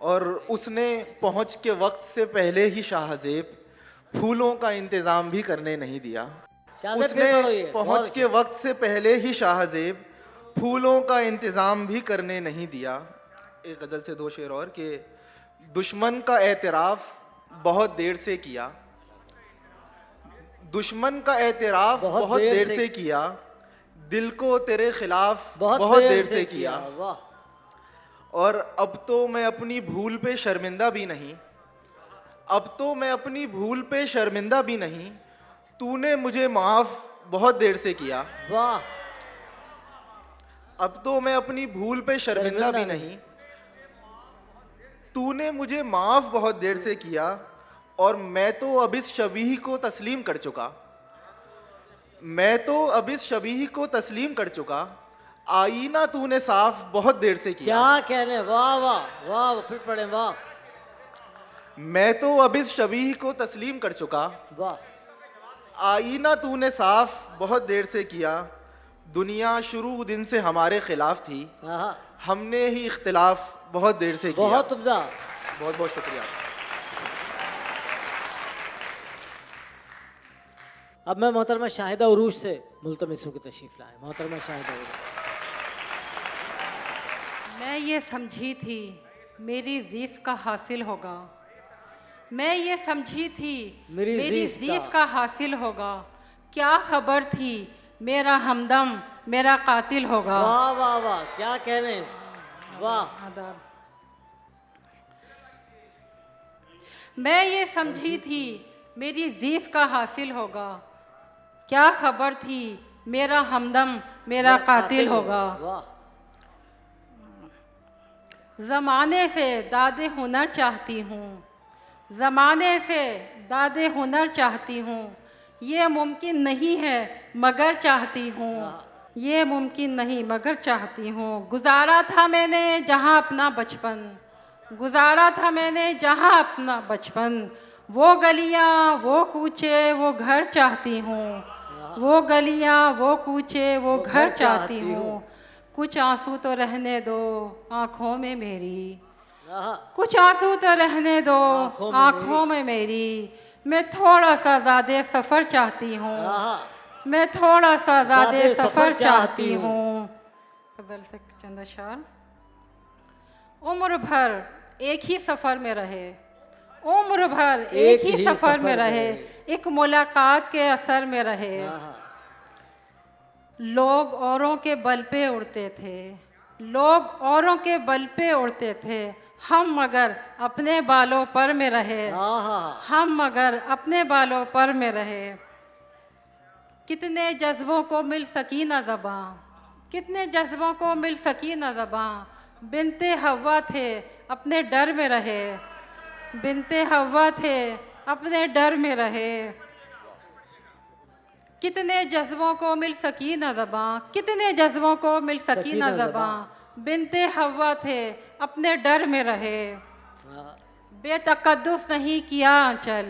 और उसने पहुँच के वक्त से पहले ही शाहज़ेब फूलों का इंतज़ाम भी करने नहीं दिया। उसने पहुँच के वक्त से पहले ही शाहज़ेब फूलों का इंतज़ाम भी करने नहीं दिया। एक गज़ल से दो शेर और कि दुश्मन का एतराफ़ बहुत देर से किया, दुश्मन का एतराफ़ बहुत देर से किया, दिल को तेरे खिलाफ बहुत देर से किया। वाह। और अब तो मैं अपनी भूल पे शर्मिंदा भी नहीं, अब तो मैं अपनी भूल पे शर्मिंदा भी नहीं, तूने मुझे माफ़ बहुत देर से किया। वाह। अब तो मैं अपनी भूल पे शर्मिंदा भी नहीं, तूने मुझे माफ़ बहुत देर से किया, और मैं तो अब इस शबीह को तस्लीम कर चुका, मैं तो अब इस शबीह को तस्लीम कर चुका, आईना तूने साफ बहुत देर से किया। क्या कहने। वाह वाह वाह, फिर पढ़े। वाह। मैं तो अब इस शबीह को तस्लीम कर चुका, वाह। आईना तूने साफ बहुत देर से किया, दुनिया शुरू दिन से हमारे खिलाफ थी, हमने ही इख्तिलाफ बहुत देर से किया। बहुत उम्दा। बहुत बहुत शुक्रिया। अब मैं मोहतरमा शाहिदा उरूज से मुल्तमिस हूँ कि तशरीफ़ लाए। मोहतरमा शाहिदा उरूज। मैं ये समझी थी मेरी ज़ीस का हासिल होगा, मैं ये समझी थी मेरी ज़ीस का हासिल होगा, क्या खबर थी मेरा हमदम मेरा कातिल होगा। वाह वाह वाह, क्या कहने। वाह। मैं ये समझी थी मेरी ज़ीस का हासिल होगा, क्या खबर थी मेरा हमदम मेरा कातिल होगा। ज़माने से दादे हुनर चाहती हूँ, ज़माने से दादे हुनर चाहती हूँ, ये मुमकिन नहीं है मगर चाहती हूँ, ये मुमकिन नहीं मगर चाहती हूँ। गुजारा था मैंने जहाँ अपना बचपन, गुजारा था मैंने जहाँ अपना बचपन, वो गलियाँ वो कूचे वो घर चाहती हूँ, वो गलियाँ वो कूचे वो घर चाहती हूँ। कुछ आंसू तो रहने दो आँखों में मेरी, कुछ आंसू तो रहने दो आँखों में मेरी, मैं थोड़ा सा ज़्यादा सफ़र चाहती हूँ, मैं थोड़ा सा ज़्यादा सफ़र चाहती हूँ। गज़ल से चंद अशआर। उम्र भर एक ही सफ़र में रहे, उम्र भर एक ही सफ़र में रहे, एक मुलाकात के असर में रहे। लोग औरों के बल पे उड़ते थे, लोग औरों के बल पे उड़ते थे, हम मगर अपने बालों पर में रहे, हम मगर अपने बालों पर में रहे। कितने जज्बों को मिल सकी न ज़बां, कितने जज्बों को मिल सकी न ज़बां, बिनते हवा थे अपने डर में रहे, बिनते हवा थे अपने डर में रहे। कितने जज्बों को मिल सकी न ज़बां, कितने जज्बों को मिल सकी न ज़बां, बिनते हवा थे अपने डर में रहे, बेतकद्दुस नहीं किया आंचल,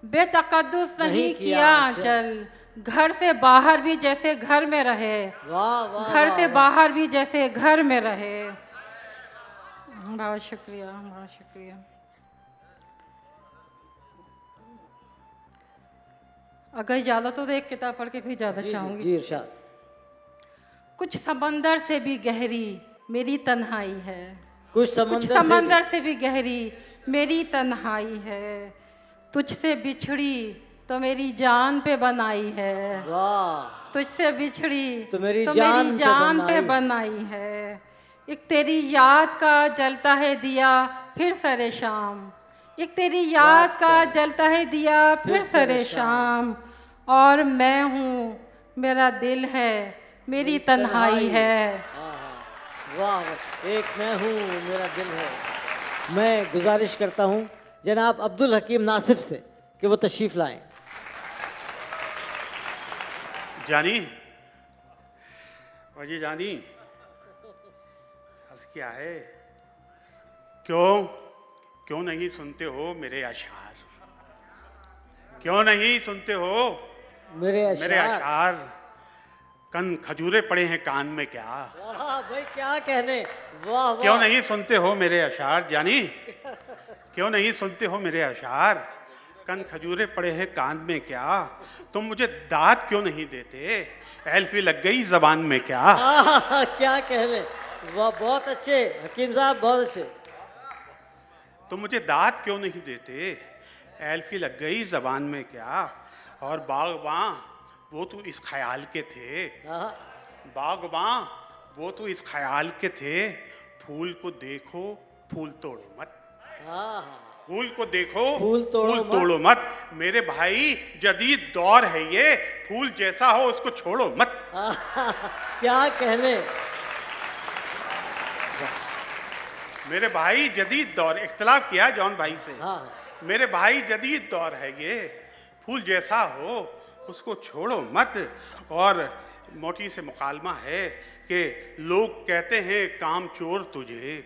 बेतकद्दुस नहीं किया आंचल, घर से बाहर भी जैसे घर में रहे, घर से बाहर भी जैसे घर में रहे। बहुत शुक्रिया, बहुत शुक्रिया। अगर इजाज़त हो तो एक किताब पढ़ के फिर ज़्यादा चाहूँगी। जी इरशाद। कुछ समंदर से भी गहरी मेरी तन्हाई है, कुछ समंदर से भी गहरी मेरी तन्हाई है, तुझसे बिछड़ी तो मेरी जान पे बनाई है, तुझसे बिछड़ी तो मेरी जान पे बनाई है। एक तेरी याद का जलता है दिया फिर सरे शाम, एक तेरी याद का जलता है दिया फिर सरे शाम, और मैं हूँ मेरा दिल है मेरी तन्हाई है। वाह, एक मैं हूँ मेरा दिल है। मैं गुजारिश करता हूँ जनाब अब्दुल हकीम नासिफ से कि वो तशरीफ़ लाएं। जानी, और जी जानी, अर्ज़ क्या है, क्यों नहीं सुनते हो मेरे अशार, क्यों नहीं सुनते हो मेरे अशार, कन खजूरे पड़े हैं कान में क्या। वाह भाई, क्या कहने, वाह वाह। क्यों नहीं सुनते हो मेरे अशार जानी, क्यों नहीं सुनते हो मेरे अशार, कन खजूरे पड़े हैं कान में क्या, तुम मुझे दाद क्यों नहीं देते, एल्फी लग गई जबान में क्या। क्या कहने, वाह, बहुत अच्छे हकीम साहब, बहुत अच्छे। तुम मुझे दाद क्यों नहीं देते, एल्फी लग गई जबान में क्या, और बागबां वो तो इस ख्याल के थे, बागबां वो तो इस ख्याल के थे, फूल को देखो फूल तोड़ो मत, फूल को देखो फूल तोड़ो मत, मेरे भाई जदीद दौर है ये, फूल जैसा हो उसको छोड़ो मत। क्या कहने, मेरे भाई जदीद दौर, इख्तिलाफ किया जॉन भाई से, मेरे भाई जदीद दौर है ये, फूल जैसा हो उसको छोड़ो मत। और मोटी से मुकालमा है कि लोग कहते हैं काम चोर तुझे,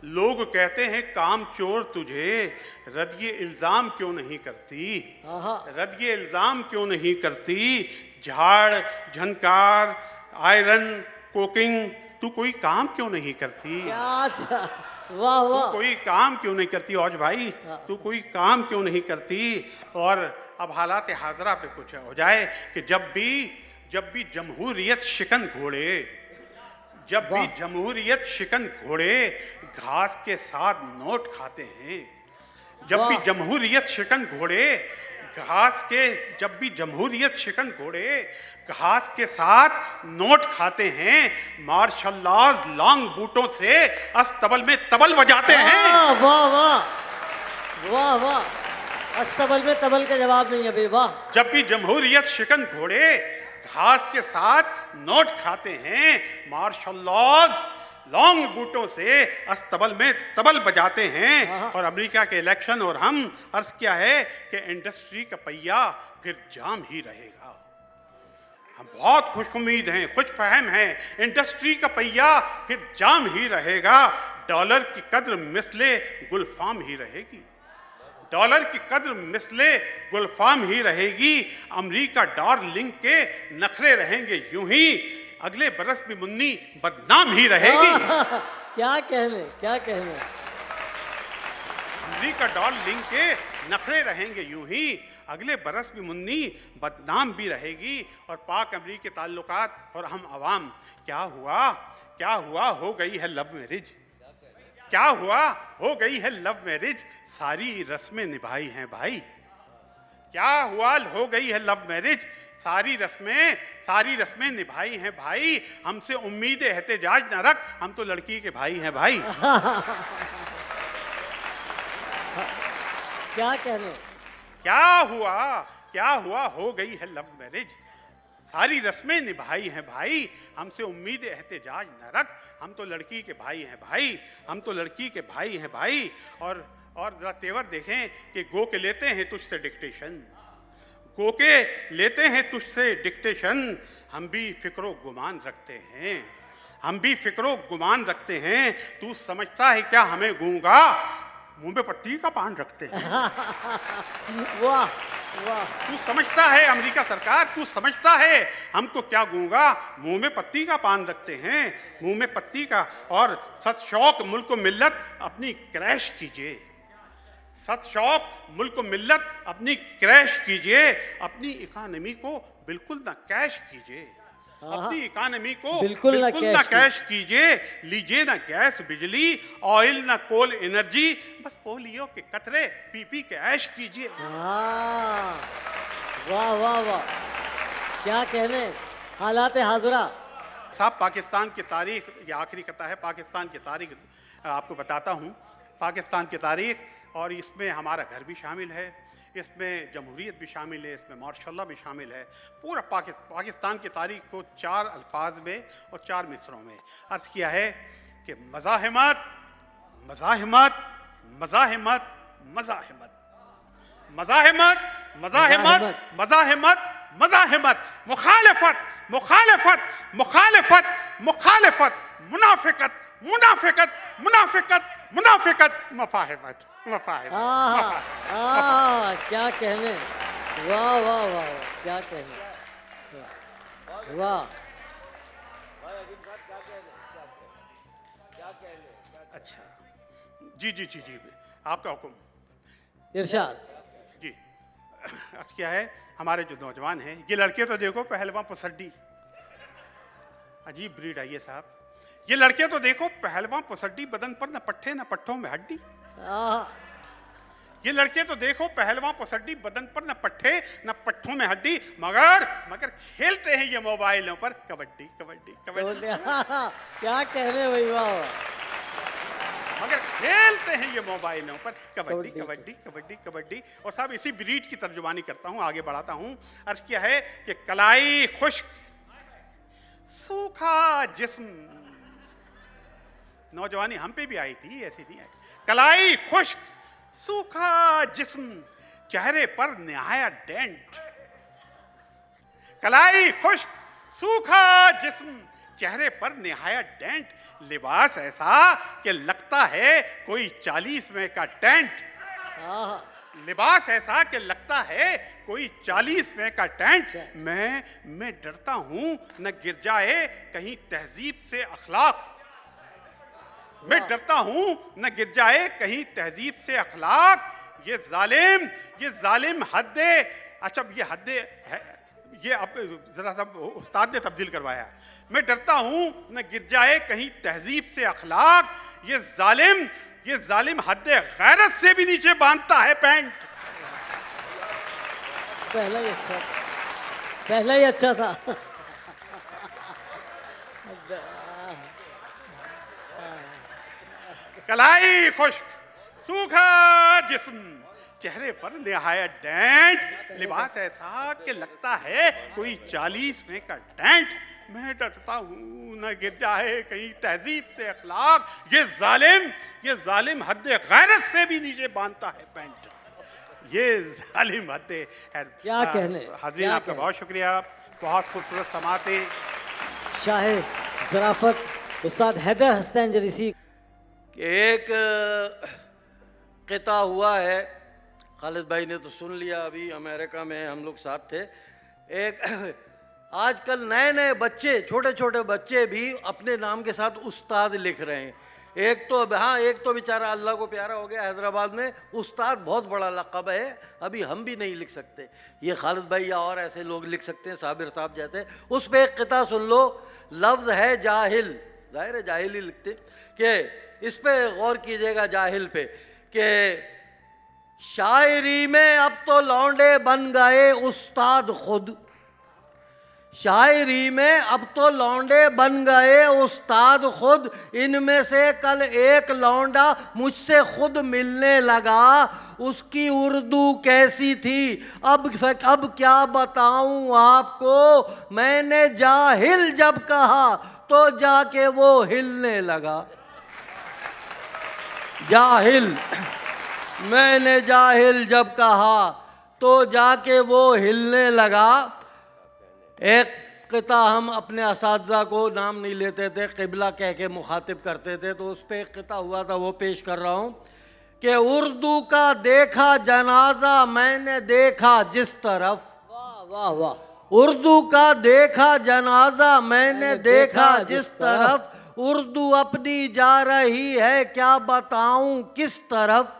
लोग कहते हैं काम चोर तुझे, रद्द ये इल्ज़ाम क्यों नहीं करती, रद्द ये इल्ज़ाम क्यों नहीं करती, झाड़ झनकार आयरन कोकिंग, तू कोई काम क्यों नहीं करती। अच्छा, वाह वाह, तू कोई काम क्यों नहीं करती औज भाई, तू कोई काम क्यों नहीं करती। और अब हालात हाजरा पे कुछ हो जाए कि जब भी जमहूरियत शिकन घोड़े, जब भी जमहूरियत शिकन घोड़े घास के साथ नोट खाते हैं, जब भी जमहूरियत शिकन घोड़े जब भी जमहूरियत शिकन घोड़े घास के साथ नोट खाते हैं, मार्शल लॉज लॉन्ग बूटों से अस्तबल में तबल बजाते हैं। वाह वाह वाह वाह, अस्तबल में तबल का जवाब नहीं है बे, वाह। जब भी जमहूरियत शिकन घोड़े घास के साथ नोट खाते हैं, मार्शल लॉज लॉन्ग बूटों से अस्तबल में तबल बजाते हैं। और अमेरिका के इलेक्शन और हम, अर्ज क्या है कि इंडस्ट्री का पहिया फिर जाम ही रहेगा। हम बहुत खुश उम्मीद हैं, खुश फहम हैं, इंडस्ट्री का पहिया फिर जाम ही रहेगा, डॉलर की कद्र मिसले गुलफाम ही रहेगी, डॉलर की कद्र मिसले गुलफाम ही रहेगी, अमेरिका डार्लिंग के नखरे रहेंगे यूं ही, अगले बरस भी मुन्नी बदनाम ही रहेगी। क्या कहने, क्या कहने, अमेरिका डार्लिंग के नखरे रहेंगे यूं ही, अगले बरस भी मुन्नी बदनाम भी रहेगी। और पाक अमेरिकी ताल्लुकात और हम अवाम, क्या हुआ हो गई है लव मैरिज, क्या हुआ हो गई है लव मैरिज, सारी रस्में निभाई हैं भाई, क्या हुआ हो गई है लव मैरिज, सारी रस्में निभाई हैं भाई, हमसे उम्मीद एहतजाज न रख, हम तो लड़की के भाई हैं भाई। क्या कहने, क्या हुआ हो गई है लव मैरिज, सारी रस्में निभाई हैं भाई, हमसे उम्मीद एहतजाज न रख, हम तो लड़की के भाई हैं भाई, हम तो लड़की के भाई हैं भाई। और जरा तेवर देखें कि गो के लेते हैं तुझसे डिक्टेशन, कोके लेते हैं तुझसे डिक्टेशन, हम भी फिक्रो गुमान रखते हैं, हम भी फिक्रो गुमान रखते हैं। तू समझता है क्या हमें गूंगा, मुंह में पत्ती का पान रखते हैं। वाह वाह। तू समझता है अमेरिका सरकार, तू समझता है हमको क्या गूंगा, मुंह में पत्ती का पान रखते हैं, मुंह में पत्ती का। और सत शौक मुल्क मिल्लत अपनी क्रैश कीजिए, सत शौक मुल्क मिल्लत अपनी क्रैश कीजिए, अपनी इकानमी को बिल्कुल ना कैश कीजिए, अपनी इकानमी को बिल्कुल ना कैश कीजिए। लीजिए ना गैस बिजली, ऑयल ना कोल एनर्जी, बस पोलियो के कतरे पी पी के ऐश कीजिए। वाह वाह वाह, क्या कहने, हालात हाजरा। साहब पाकिस्तान की तारीख, ये आखिरी कथा है, पाकिस्तान की तारीख आपको बताता हूँ। पाकिस्तान की तारीख, और इसमें हमारा घर भी शामिल है, इसमें जमहूरियत भी शामिल है, इसमें मार्शल भी शामिल है। पूरा पाकिस्तान की तारीख को 4 अल्फाज में और 4 मिसरों में अर्ज किया है कि मज़ाहिमत मज़ाहिमत मज़ाहिमत मज़ाहिमत मज़ाहिमत मज़ाहिमत मज़ाहिमत मज़ाहिमत, मुखालिफत मुखालिफत मुखालिफत मुखालिफत, मुनाफिकत मुनाफिकत मुनाफिकत मुनाफिकत, मफाहिमत मफाहिमत। क्या कहने, वाह वाह वाह, क्या कहने, वाह। अच्छा जी जी जी जी, आपका हुक्म। इरशाद जी। अर्ज क्या है, हमारे जो नौजवान हैं, ये लड़के तो देखो पहलवान पसड्डी, अजीब ब्रीड है ये साहब। ये लड़के तो देखो पहलवान पसड्डी, बदन पर न पट्टे न पट्टों में हड्डी। ये लड़के तो देखो पहलवान पसड्डी, बदन पर न पट्टे न पट्टों में हड्डी, मगर मगर खेलते हैं ये मोबाइलों पर कबड्डी कबड्डी कबड्डी। क्या कहने भाई, वाह। मगर खेलते हैं ये मोबाइलों पर कबड्डी कबड्डी कबड्डी कबड्डी। और साहब इसी ब्रीड की तर्जुमानी करता हूँ, आगे बढ़ाता हूँ। अर्ज किया है कि कलाई खुश्क सूखा जिस्म, नौजवानी हम पे भी आई थी, ऐसी नहीं आई। कलाई खुश्क सूखा जिस्म, चेहरे पर निहाया डेंट। कलाई खुश्क सूखा जिस्म, चेहरे पर निहाया डेंट, लिबास ऐसा कि लगता है कोई 40वें का टेंट। लिबास ऐसा कि लगता है कोई 40वें का टेंट। मैं डरता हूं न गिर जाए कहीं तहजीब से अखलाक, मैं डरता हूं न गिर जाए कहीं तहजीब से अखलाक। ये जालिम हद्दे, अच्छा ये हद्दे है, ये अब जरा सा उस्ताद ने तब्दील करवाया। मैं डरता हूं न गिर जाए कहीं तहजीब से अखलाक, ये जालिम हद्दे गैरत से भी नीचे बांधता है पैंट। पहला ही अच्छा था। कलाई खुश्क सूखा जिस्म, चेहरे पर निहायत डेंट, लिबास ऐसा कि लगता है कोई 40वें का टेंट। मैं डरता हूँ न गिर जाए कहीं तहजीब से अखलाक, ये जालिम हद्दे गैरत से भी नीचे बांधता है पैंट। ये जालिम हद्दे है। क्या कहने, हाज़रीन आपका बहुत शुक्रिया, बहुत खूबसूरत समाते। शाहे ज़राफ़त उस्ताद हैदर हसनैन जरीसी। एक क़िता हुआ है, खालिद भाई ने तो सुन लिया, अभी अमेरिका में हम लोग साथ थे। एक आजकल नए नए बच्चे, छोटे छोटे बच्चे भी अपने नाम के साथ उस्ताद लिख रहे हैं। एक तो बेचारा अल्लाह को प्यारा हो गया, हैदराबाद में उस्ताद बहुत बड़ा लक़ब है, अभी हम भी नहीं लिख सकते, ये खालिद भाई या और ऐसे लोग लिख सकते हैं, साबिर साहब जैसे। उस पर एक क़िता सुन लो, लफ्ज़ है जाहिल, ज़ाहिर है जाहिल ही लिखते, कि इस पे गौर कीजिएगा जाहिल पे, कि शायरी में अब तो लौंडे बन गए उस्ताद खुद, शायरी में अब तो लौंडे बन गए उस्ताद खुद, इनमें से कल एक लौंडा मुझसे खुद मिलने लगा, उसकी उर्दू कैसी थी अब क्या बताऊं आपको, मैंने जाहिल जब कहा तो जाके वो हिलने लगा। जाहिल, मैंने जाहिल जब कहा तो जाके वो हिलने लगा। एक किता हम अपने असातिज़ा को नाम नहीं लेते थे, क़िबला कह के मुखातिब करते थे, तो उस पर एक किता हुआ था, वो पेश कर रहा हूँ कि उर्दू का देखा जनाजा मैंने देखा जिस तरफ, वाह वाह वाह, उर्दू का देखा जनाजा मैंने देखा जिस तरफ, उर्दू अपनी जा रही है क्या बताऊं किस तरफ,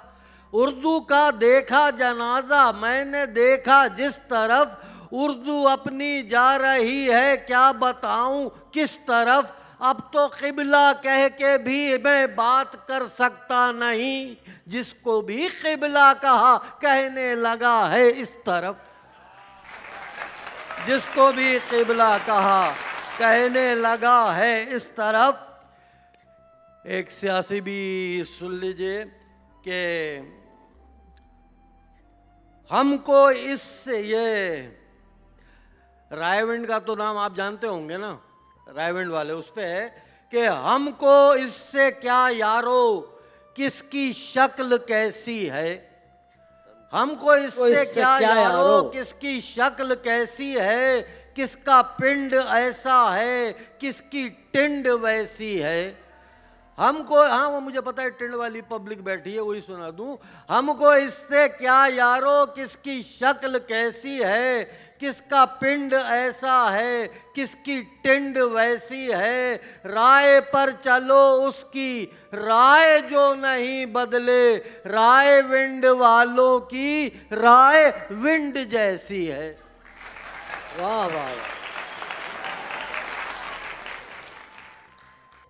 उर्दू का देखा जनाजा मैंने देखा जिस तरफ, उर्दू अपनी जा रही है क्या बताऊं किस तरफ, अब तो क़िबला कह के भी मैं बात कर सकता नहीं, जिसको भी क़िबला कहा कहने लगा है इस तरफ, जिसको भी क़िबला कहा कहने लगा है इस तरफ। एक सियासी भी सुन लीजिए कि हमको इससे, ये रायविंड का तो नाम आप जानते होंगे ना, रायविंड वाले, उस पे है कि हमको इससे क्या यारो किसकी शक्ल कैसी है, हमको इससे क्या यारो किसकी शक्ल कैसी है, किसका पिंड ऐसा है किसकी टिंड वैसी है, हमको, हाँ वो मुझे पता है टिंड वाली पब्लिक बैठी है, वही सुना दूं, हमको इससे क्या यारो किसकी शक्ल कैसी है, किसका पिंड ऐसा है किसकी टिंड वैसी है, राय पर चलो उसकी राय जो नहीं बदले, राय विंड वालों की राय विंड जैसी है। वाह वाह,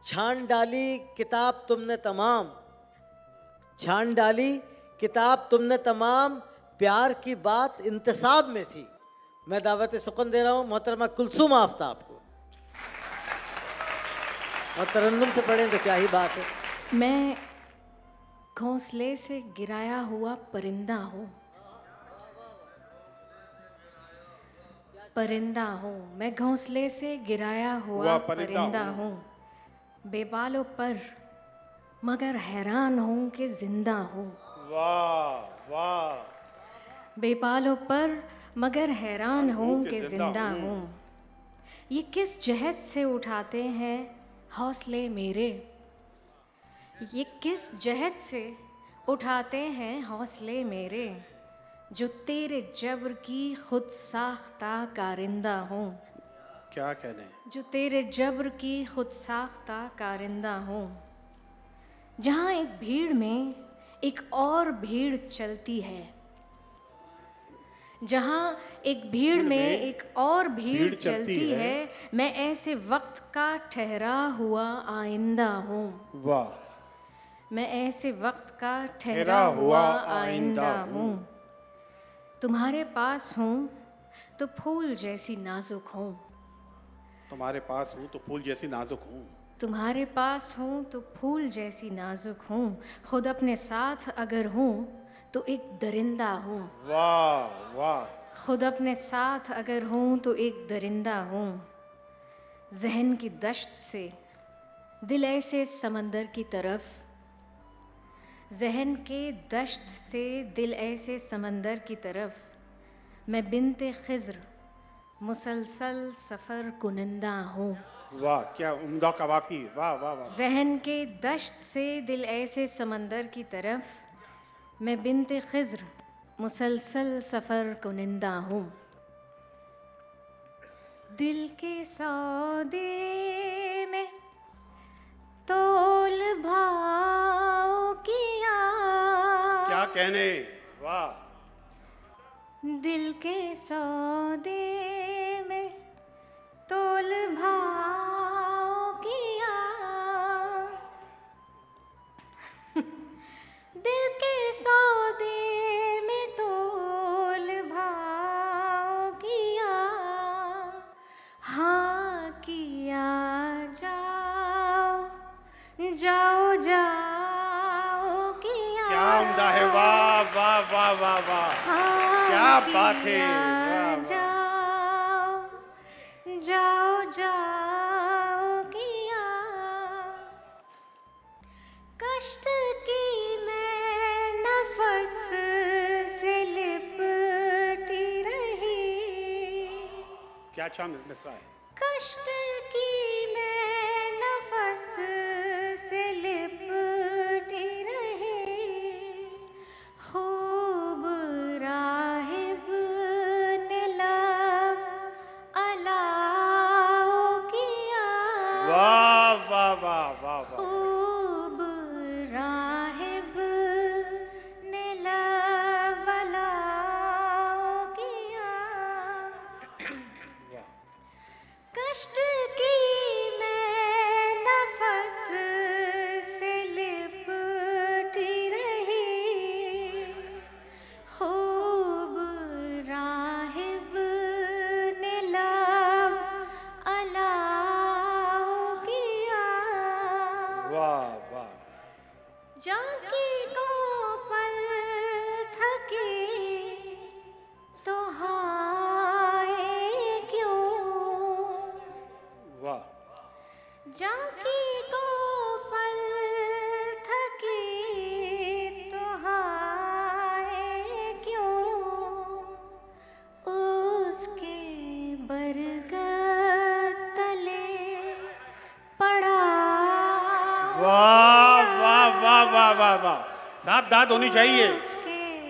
छान डाली किताब तुमने तमाम, छान डाली किताब तुमने तमाम, प्यार की बात इंतसाब में थी। मैं दावत सुकन दे रहा हूँ मोहतरमा कुलसूम आफ्ताब को, और तरन्नुम से पढ़ें तो क्या ही बात है। मैं घोंसले से गिराया हुआ परिंदा हूँ, परिंदा हूँ, मैं घोंसले से गिराया हुआ परिंदा हूँ, बेबालों पर मगर हैरान हूँ कि जिंदा हूँ। वाह वाह, बेबालों पर मगर हैरान हूँ कि जिंदा हूँ। ये किस जहद से उठाते हैं हौसले मेरे, ये किस जहद से उठाते हैं हौसले मेरे, जो तेरे जबर की खुद साख्ता कारिंदा हूँ। क्या कहने, जो तेरे जबर की खुद साख्ता कारिंदा हूँ। जहाँ एक भीड़ में एक और भीड़ चलती है, जहाँ एक भीड़ में एक और भीड़ चलती है, मैं ऐसे वक्त का ठहरा हुआ आइंदा हूँ। वाह, मैं ऐसे वक्त का ठहरा हुआ आइंदा हूँ। तुम्हारे पास हूँ तो फूल जैसी नाजुक हूँ, तुम्हारे पास हूँ तो फूल जैसी नाजुक हूँ, तुम्हारे पास हूँ तो फूल जैसी नाजुक हूँ, खुद अपने साथ अगर हूँ तो एक दरिंदा हूँ। वाह वाह, खुद अपने साथ अगर हूँ तो एक दरिंदा हूँ। जहन की दश्त से दिल ऐसे समंदर की तरफ, जहन के दश्त से दिल ऐसे समंदर की तरफ, मैं बिन्ते खिज़्र मुसलसल सफ़र कुनिंदा हूँ। वाह क्या उम्दा कवाफी, वाह वाह वाह। जहन के दश्त से दिल ऐसे समंदर की तरफ, मैं बिन्ते खिज़्र मुसलसल सफ़र कुनिंदा हूँ। दिल के सौदे में तोल भाव किया, क्या कहने, वाह। दिल के सौदे में तोल भाव किया, दिल के सौदे में तोल भाव किया, हाँ किया, जाओ जाओ जाओ किया। क्या उम्दा है, वाह वाह वाह वाह वाह, क्या बात है, वाह वाह। जाओ जाओ जाओ किया, कष्ट की मैं नफस से लिपट अच्छा मिसरा है। कष्ट की मैं नफस से लिपटी रहे, खूब राहिब ने लब अलाओ किया। वाह वाह वाह वाह वाह। खूब राहिब ने लब अलाओ किया। कष्ट की मैं नफस से लिपटी रही, खूब राहिब ने लब अलाओ किया। वाह वाह। जाकी को पल थके तो हाय क्यों। वाह। जाकी को पल थके तो हाय क्यों। उसके बरगद तले पड़ा। वाह वाह वाह वाह वाह वाह। साहब दाद होनी चाहिए,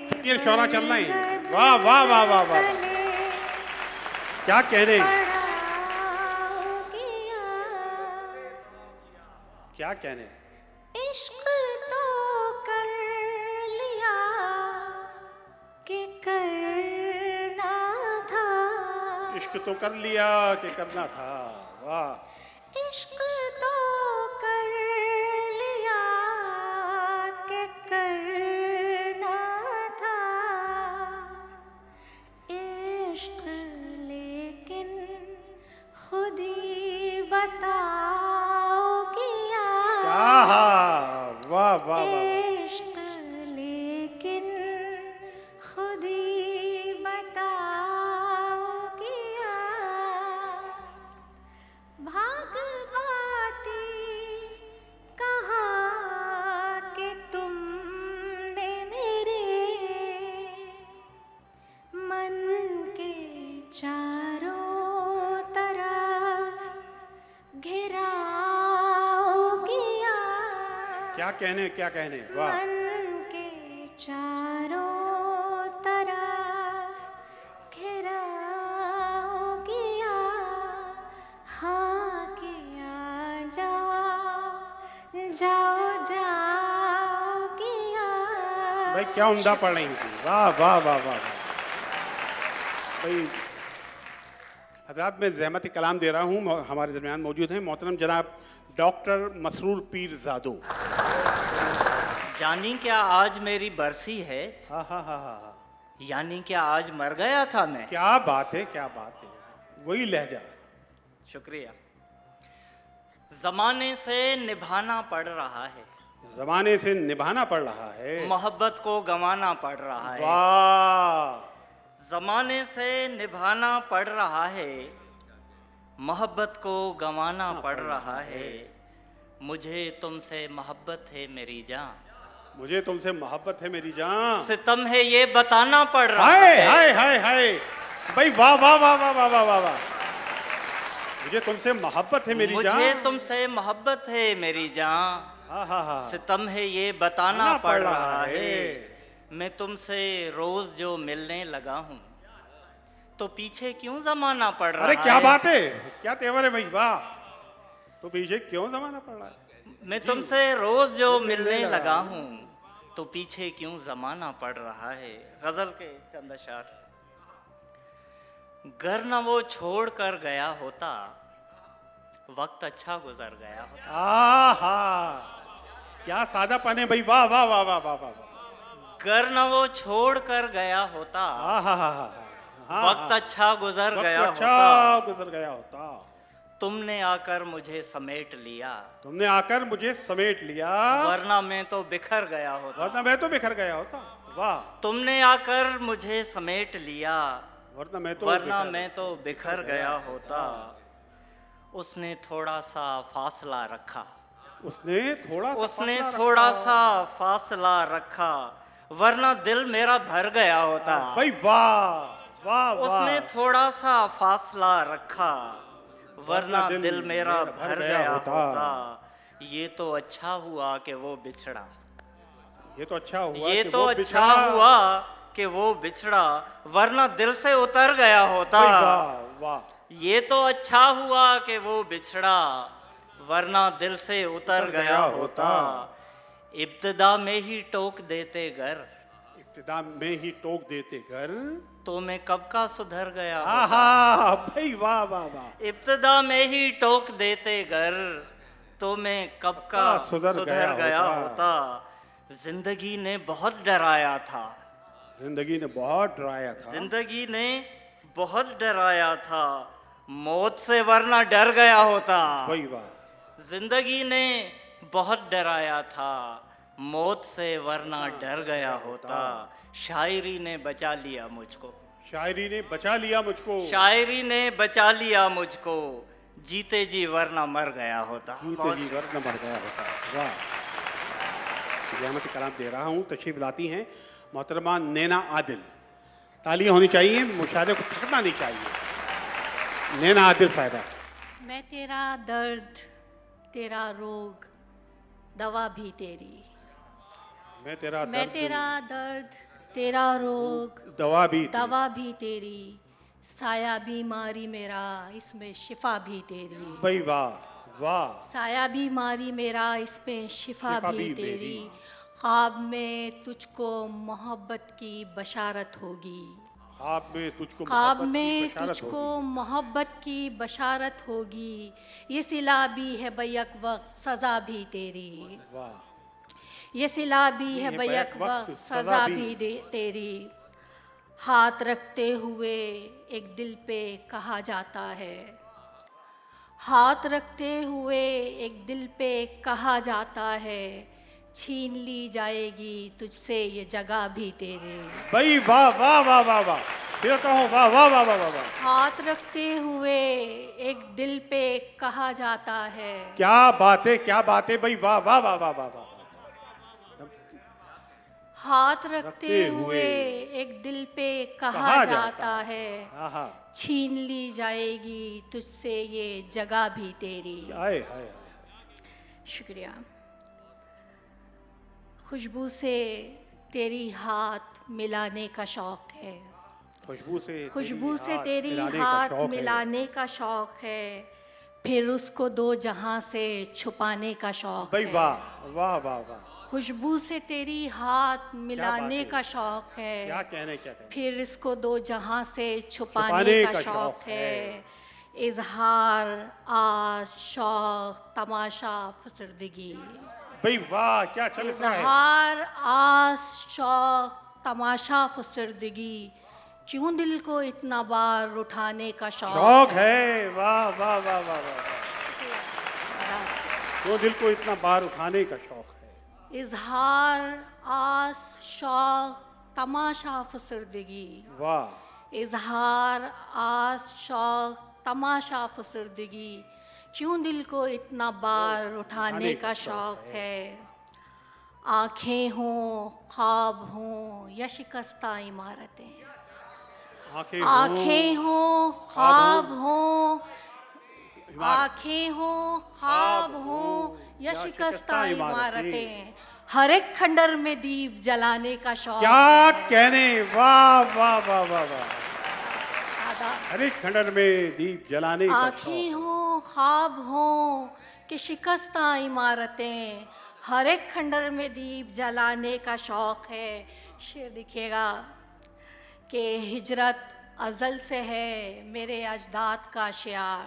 सिटी शौरा चल रहे हैं। वाह वाह वाह वाह वाह। क्या कह रहे हैं, क्या कहने। इश्क तो कर लिया कि करना था। इश्क तो कर लिया कि करना था। वाह। इश्क तो कर लिया कि करना था। इश्क लेकिन खुद ही बताओ किया। वाह वाह वाह। इश्क लेकिन खुद ही बताओ किया। भाग बाती कहा कि तुमने मेरे मन के चारों तरफ घेराव किया। क्या कहने, क्या कहने। वाह। मन के चारों तरफ घेराव किया। हाँ किया जाओ जाओ जाओ किया। भाई क्या उम्दा पढ़ रही थी। वाह वाह वाह वाह। भाई हजरात मैं ज़हमत कलाम दे रहा हूँ। हमारे दरमियान मौजूद हैं मोहतरम जनाब डॉक्टर मसरूर पीरजादो। जानी क्या आज मेरी बरसी है। हाँ हाँ हाँ हाँ। यानी क्या आज मर गया था मैं। क्या बात है, क्या बात है। वही लहजा। शुक्रिया। जमाने से निभाना पड़ रहा है। जमाने से निभाना पड़ रहा है। मोहब्बत को गंवाना पड़ रहा है। वाह। जमाने से निभाना पड़ रहा है, मोहब्बत को गंवाना पड़ रहा है। मुझे तुमसे मोहब्बत है मेरी जान। मुझे तुमसे मोहब्बत है मेरी जान। सितम है ये बताना पड़ रहा हाय है। हाय हाय हाय। भाई वाह वाह वाह वाह वाह वाह वाह। मुझे तुमसे मोहब्बत है मेरी जान। मुझे तुमसे मोहब्बत है मेरी जान। हाँ हाँ हाँ। सितम है ये बताना पड़ रहा है। मैं तुमसे रोज जो मिलने लगा हूँ तो पीछे क्यों जमाना पड़ रहा है। अरे क्या बात है, क्या तेवर है भाई। वाह। तो पीछे क्यों जमाना पड़ रहा है। मैं तुमसे रोज जो मिलने लगा हूँ तो पीछे क्यों जमाना पड़ रहा है। गजल के चंद अशार। घर न वो छोड़ कर गया होता, वक्त अच्छा गुजर गया होता। आहा क्या सादा पने भाई। वाह वाह वाह वाह वाह वाह। घर न वो छोड़ कर गया होता, वक्त अच्छा गुजर गया अच्छा होता। गुजर गया होता। तुमने आकर मुझे समेट लिया। तुमने आकर मुझे समेट लिया। वरना मैं तो बिखर गया होता। वरना मैं तो बिखर गया होता। वाह। तुमने आकर मुझे समेट लिया। वरना मैं तो बिखर गया होता। उसने थोड़ा सा फासला रखा। उसने थोड़ा सा फासला रखा, वरना दिल मेरा भर गया होता। भाई वाह वाह उसने थोड़ा सा फासला रखा, वरना दिल मेरा भर गया होता। ये तो अच्छा हुआ कि वो बिछड़ा, ये तो अच्छा हुआ ये कि तो वो अच्छा बिछड़ा। हुआ कि वो बिछड़ा, वरना दिल से उतर गया होता। वाह वाह। ये तो अच्छा हुआ कि वो बिछड़ा, वरना दिल से उतर गया होता। इब्तिदा में ही टोक देते घर, इब्तिदा में ही टोक देते घर, तो मैं कब का सुधर गया आहा भाई वाह वाह वाह। इब्तिदा में ही टोक देते घर, तो मैं कब का सुधर गया होता। जिंदगी ने बहुत डराया था, जिंदगी ने बहुत डराया था, जिंदगी ने बहुत डराया था, मौत से वरना डर गया होता। वही वाह। जिंदगी ने बहुत डराया था, मौत से वरना डर गया होता। शायरी ने बचा लिया मुझको, शायरी ने बचा लिया मुझको, शायरी ने बचा लिया मुझको, जीते जी वरना मर गया होता। जीते जी वरना मर गया होता। वाह। रहमत कलाम दे रहा हूँ, तशरीफ लाती हैं मोहतरमा नैना आदिल। तालियां होनी चाहिए, मुशायरे को थकना नहीं चाहिए। नैना आदिल साहिबा। मैं तेरा दर्द, तेरा रोग, दवा भी तेरी। मैं तेरा दर्द, तेरा रोग, दवा भी तेरी। साया बीमारी मेरा, इसमें शिफा भी तेरी। भाई वाह वाह। साया बीमारी मेरा, इसमें शिफा भी तेरी। ख्वाब में तुझको मोहब्बत की बशारत होगी, ख्वाब में तुझको मोहब्बत की बशारत होगी। ये सिला भी है बैक वक्त, सजा भी तेरी। ये सिला भी है बैक वक्त, सजा भी तेरी। हाथ रखते हुए एक दिल पे कहा जाता है, हाथ रखते हुए एक दिल पे कहा जाता है, छीन ली जाएगी तुझसे ये जगह भी तेरी। भाई वाह वाह वाह वाह वाह। फिर कहो वाह वाह वाह वाह वाह। हाथ रखते हुए एक दिल पे कहा जाता है। क्या बातें, क्या बातें भाई, वाह वाह वाह वाह वाह वाह। हाथ रखते हुए एक दिल पे कहा जाता है, छीन ली जाएगी तुझसे ये जगह भी तेरी। आए हाय। शुक्रिया। खुशबू से तेरी हाथ मिलाने का शौक है, खुशबू से तेरी हाथ मिलाने का शौक है, फिर उसको दो जहां से छुपाने का शौक है। वाह वाह वाह वाह। खुशबू से तेरी हाथ मिलाने का शौक है, क्या कहने। फिर इसको दो जहां से छुपाने का शौक है। इजहार, आस, शौक, तमाशा, फसरदगी। भाई वाह, क्या चल रहा है। इजहार, आस, शौक, तमाशा, फसरदगी, क्यों दिल को इतना बार उठाने का शौक है। वाह वाह वाह वाह वाह। क्यों दिल को इतना बार उठाने का शौक है। इजहार, आस, शौक, तमाशा, फसरदगी। वाह। इजहार, आस, शौक, तमाशा, फसरदगी, क्यों दिल को इतना बार उठाने का शौक है। आँखें हों, ख्वाब हों या शिकस्ता इमारतें, आँखें हों, ख्वाब हों, आँखें हों, ख्वाब हों या शिकस्ता इमारतें, हर एक खंडर में दीप जलाने का शौक। क्या कहने, वाह वाह वाह वाह वाह। हर एक खंडर में दीप जलाने का शौक। आँखें हों, ख्वाब हों कि शिकस्ता इमारतें, हर एक खंडर में दीप जलाने का शौक है। शेर देखिएगा कि हिजरत अज़ल से है मेरे अजदाद का शियार।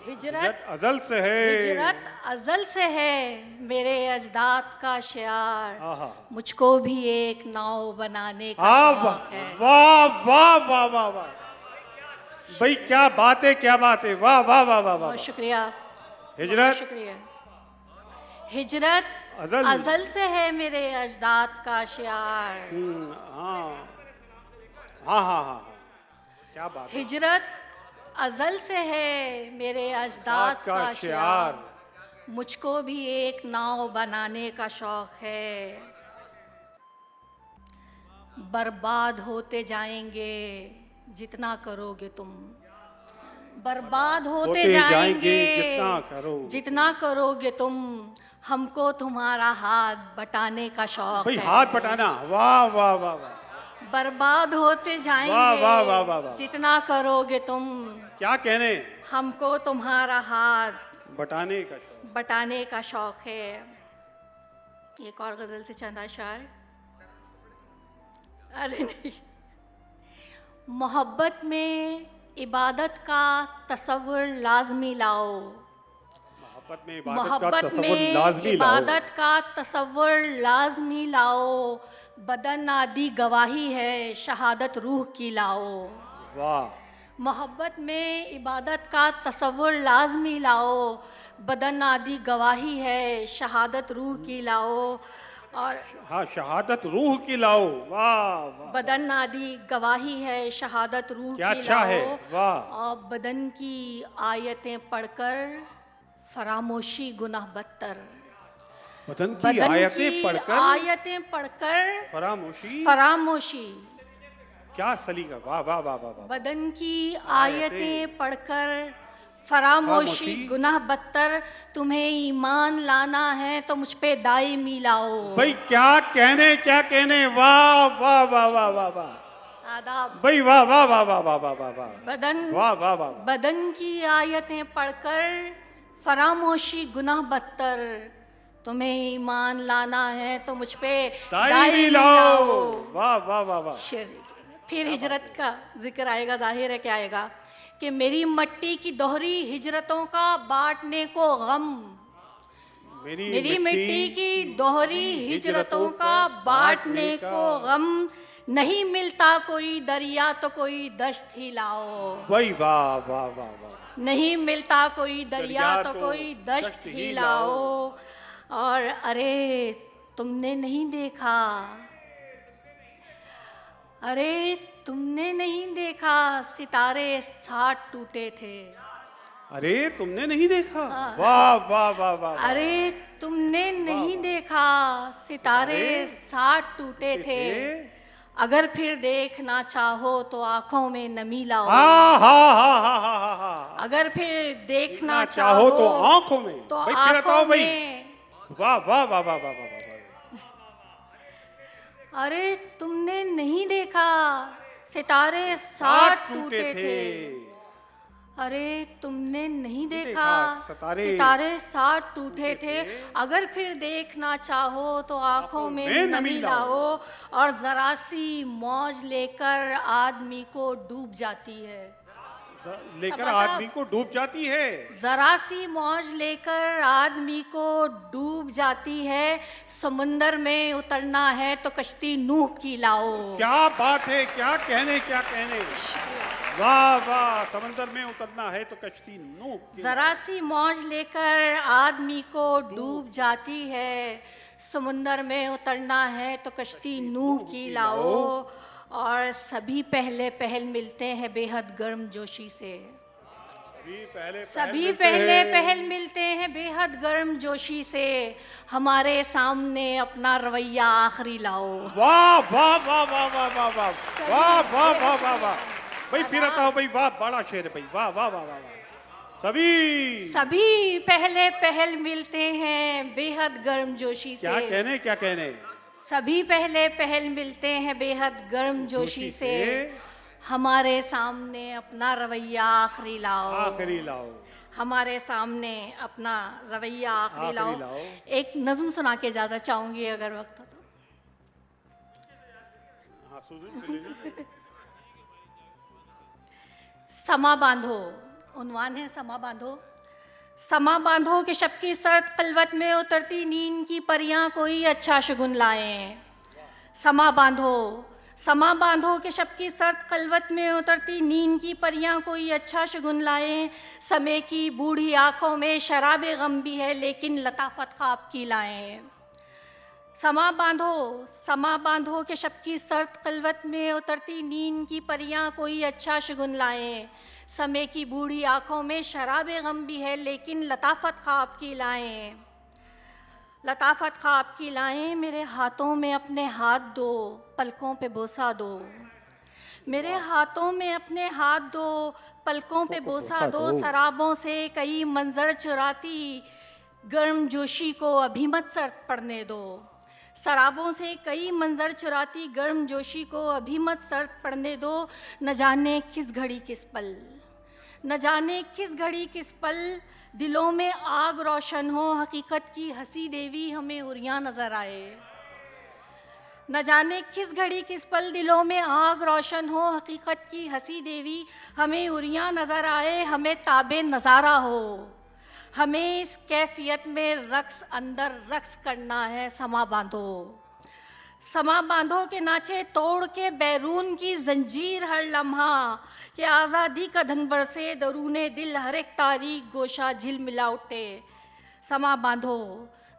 हिजरत अज़ल से है, हिजरत अज़ल से है मेरे अजदाद का शियार। मुझको भी एक नाव बनाने का शौक है। वाह वाह वाह वाह वाह भाई, क्या बात है, क्या बात है। वाह वाह वाह वाह वाह। शुक्रिया। हिजरत, शुक्रिया। हिजरत अज़ल से है मेरे अजदाद का शियार। हाँ हाँ हाँ हाँ, क्या बात। हिजरत अज़ल से है मेरे अजदाद का शियार, मुझको भी एक नाव बनाने का शौक है। बर्बाद होते जाएंगे जितना करोगे तुम, बर्बाद होते जाएंगे जितना करोगे तुम, हमको तुम्हारा हाथ बटाने का शौक भाई, है। हाथ बटाना, वाह वाह वाह वाह, बर्बाद होते जाएंगे वाह वाह वाह वाह वाह, जितना करोगे तुम, क्या कहने, हमको तुम्हारा हाथ बटाने का शौक। बटाने का शौक है। एक और गजल से चंद अशार। अरे नहीं, मोहब्बत में इबादत का तसव्वुर लाजमी लाओ, मोहब्बत में इबादत का तसव्वुर लाजमी लाओ, बदन आदि गवाही है शहादत रूह की लाओ। वाह, मोहब्बत में इबादत का तसव्वुर लाजमी लाओ, बदन आदि गवाही है शहादत रूह की लाओ। और हाँ, शहादत रूह की लाओ, वाह वाह, बदन आदि गवाही है शहादत रूह क्या की अच्छा लाओ। है, वाह। और बदन की आयतें पढ़कर फरामोशी गुनाह बदतर, बदन की आयतें पढ़कर फरामोशी, क्या सलीका, वाह वाह वाह वाह वाह, बदन की आयतें पढ़कर फरामोशी गुनाह बदतर, तुम्हें ईमान लाना है तो मुझ पे दायमी लाओ। भाई क्या कहने, वाह वाह वाह वाह वाह वाह, आदाब भाई वाह वाह वाह वाह वाह वाह वाह वाह, बदन वाह वाह वाह, बदन की आयतें पढ़कर फरामोशी गुनाह बदतर, तुम्हें ईमान लाना है तो मुझ पे दायमी लाओ, वाह वाह वाह वाह। फिर हिजरत का जिक्र आएगा, जाहिर है क्या आएगा कि मेरी मट्टी की दोहरी हिजरतों का बांटने को गम, मेरी मिट्टी की दोहरी हिजरतों का बांटने को गम, नहीं मिलता कोई दरिया तो कोई दश्त ही लाओ। भाई वाह वाह वाह वाह, नहीं मिलता कोई दरिया तो कोई दश्त ही लाओ। और अरे तुमने नहीं देखा, अरे तुमने नहीं देखा सितारे 60 टूटे थे, अरे तुमने नहीं देखा, वाह वाह वाह वाह, अरे तुमने नहीं देखा सितारे 60 टूटे थे, अगर फिर देखना चाहो तो आंखों में नमी लाओ। अगर फिर देखना चाहो तो आंखों में, तो आंखों में, वाह वाह वाह वाह वाह वाह, अरे तुमने नहीं देखा सितारे 60 टूटे थे, अरे तुमने नहीं देखा सितारे 60 टूटे थे, अगर फिर देखना चाहो तो आंखों में नमी लाओ। और जरा सी मौज लेकर आदमी को डूब जाती है, आदमी को डूब जाती है, जरा सी मौज लेकर आदमी को डूब जाती है, समुंदर में उतरना है तो कश्ती नूह की लाओ। क्या बात है, क्या कहने, वाह वाह, समंदर में उतरना है तो कश्ती नूह की, जरा सी मौज लेकर आदमी को डूब जाती है, समुंदर में उतरना है तो कश्ती नूह की लाओ। और सभी पहल मिलते हैं बेहद गर्म जोशी से, सभी पहल मिलते हैं बेहद गर्म जोशी से, हमारे सामने अपना रवैया आखिरी लाओ। वाह वाह वाह वाह वाह वाह वाह वाह वाह वाह वाह वाह, भाई फिर आता हूँ भाई, वाह बड़ा शेर है भाई, वाह वाह वाह वाह, सभी पहल मिलते हैं बेहद गर्म जोशी से, क्या कहने, सभी पहल मिलते हैं बेहद गर्म जोशी से, हमारे सामने अपना रवैया आखिरी लाओ, हमारे सामने अपना रवैया आखिरी लाओ। एक नज़्म सुना के इजाज़त चाहूंगी अगर वक्त हो तो। समा बांधो, उन्वान है समा बांधो। समा बांधो कि शब की सर्द कलवत में उतरती नींद की परियां कोई अच्छा शगुन लाएं। समा बांधो कि शब की सर्द कलवत में उतरती नींद की परियां कोई अच्छा शगुन लाएं। समय की बूढ़ी आंखों में शराब गम भी है लेकिन लताफत ख्वाब की लाएं। समा बांधो कि शब की सर्द कलवत में उतरती नींद की परियां कोई अच्छा शगुन लाएं। समय की बूढ़ी आंखों में शराब गम भी है लेकिन लताफत ख्वाब की लाएं। मेरे हाथों में अपने हाथ दो, पलकों पे बोसा दो, मेरे हाथों में अपने हाथ दो, पलकों पे बोसा दो, शराबों से कई मंजर चुराती गर्म जोशी को अभी मत सर पड़ने दो, शराबों से कई मंजर चुराती गर्म जोशी को अभी मत सर पड़ने दो। न जाने किस घड़ी किस पल, न जाने किस घड़ी किस पल दिलों में आग रोशन हो, हकीकत की हंसी देवी हमें हुरियां नजर आए। न जाने किस घड़ी किस पल दिलों में आग रोशन हो, हकीकत की हंसी देवी हमें हुरियां नजर आए। हमें ताबे नज़ारा हो, हमें इस कैफियत में रक्स अंदर रक्स करना है। समा बांधो, समा बांधो के नाचे तोड़ के बैरून की जंजीर हर लम्हा, कि आज़ादी का धन बरसे दरूने दिल हर एक तारीख गोशा झिल मिला उठे। समा बांधो,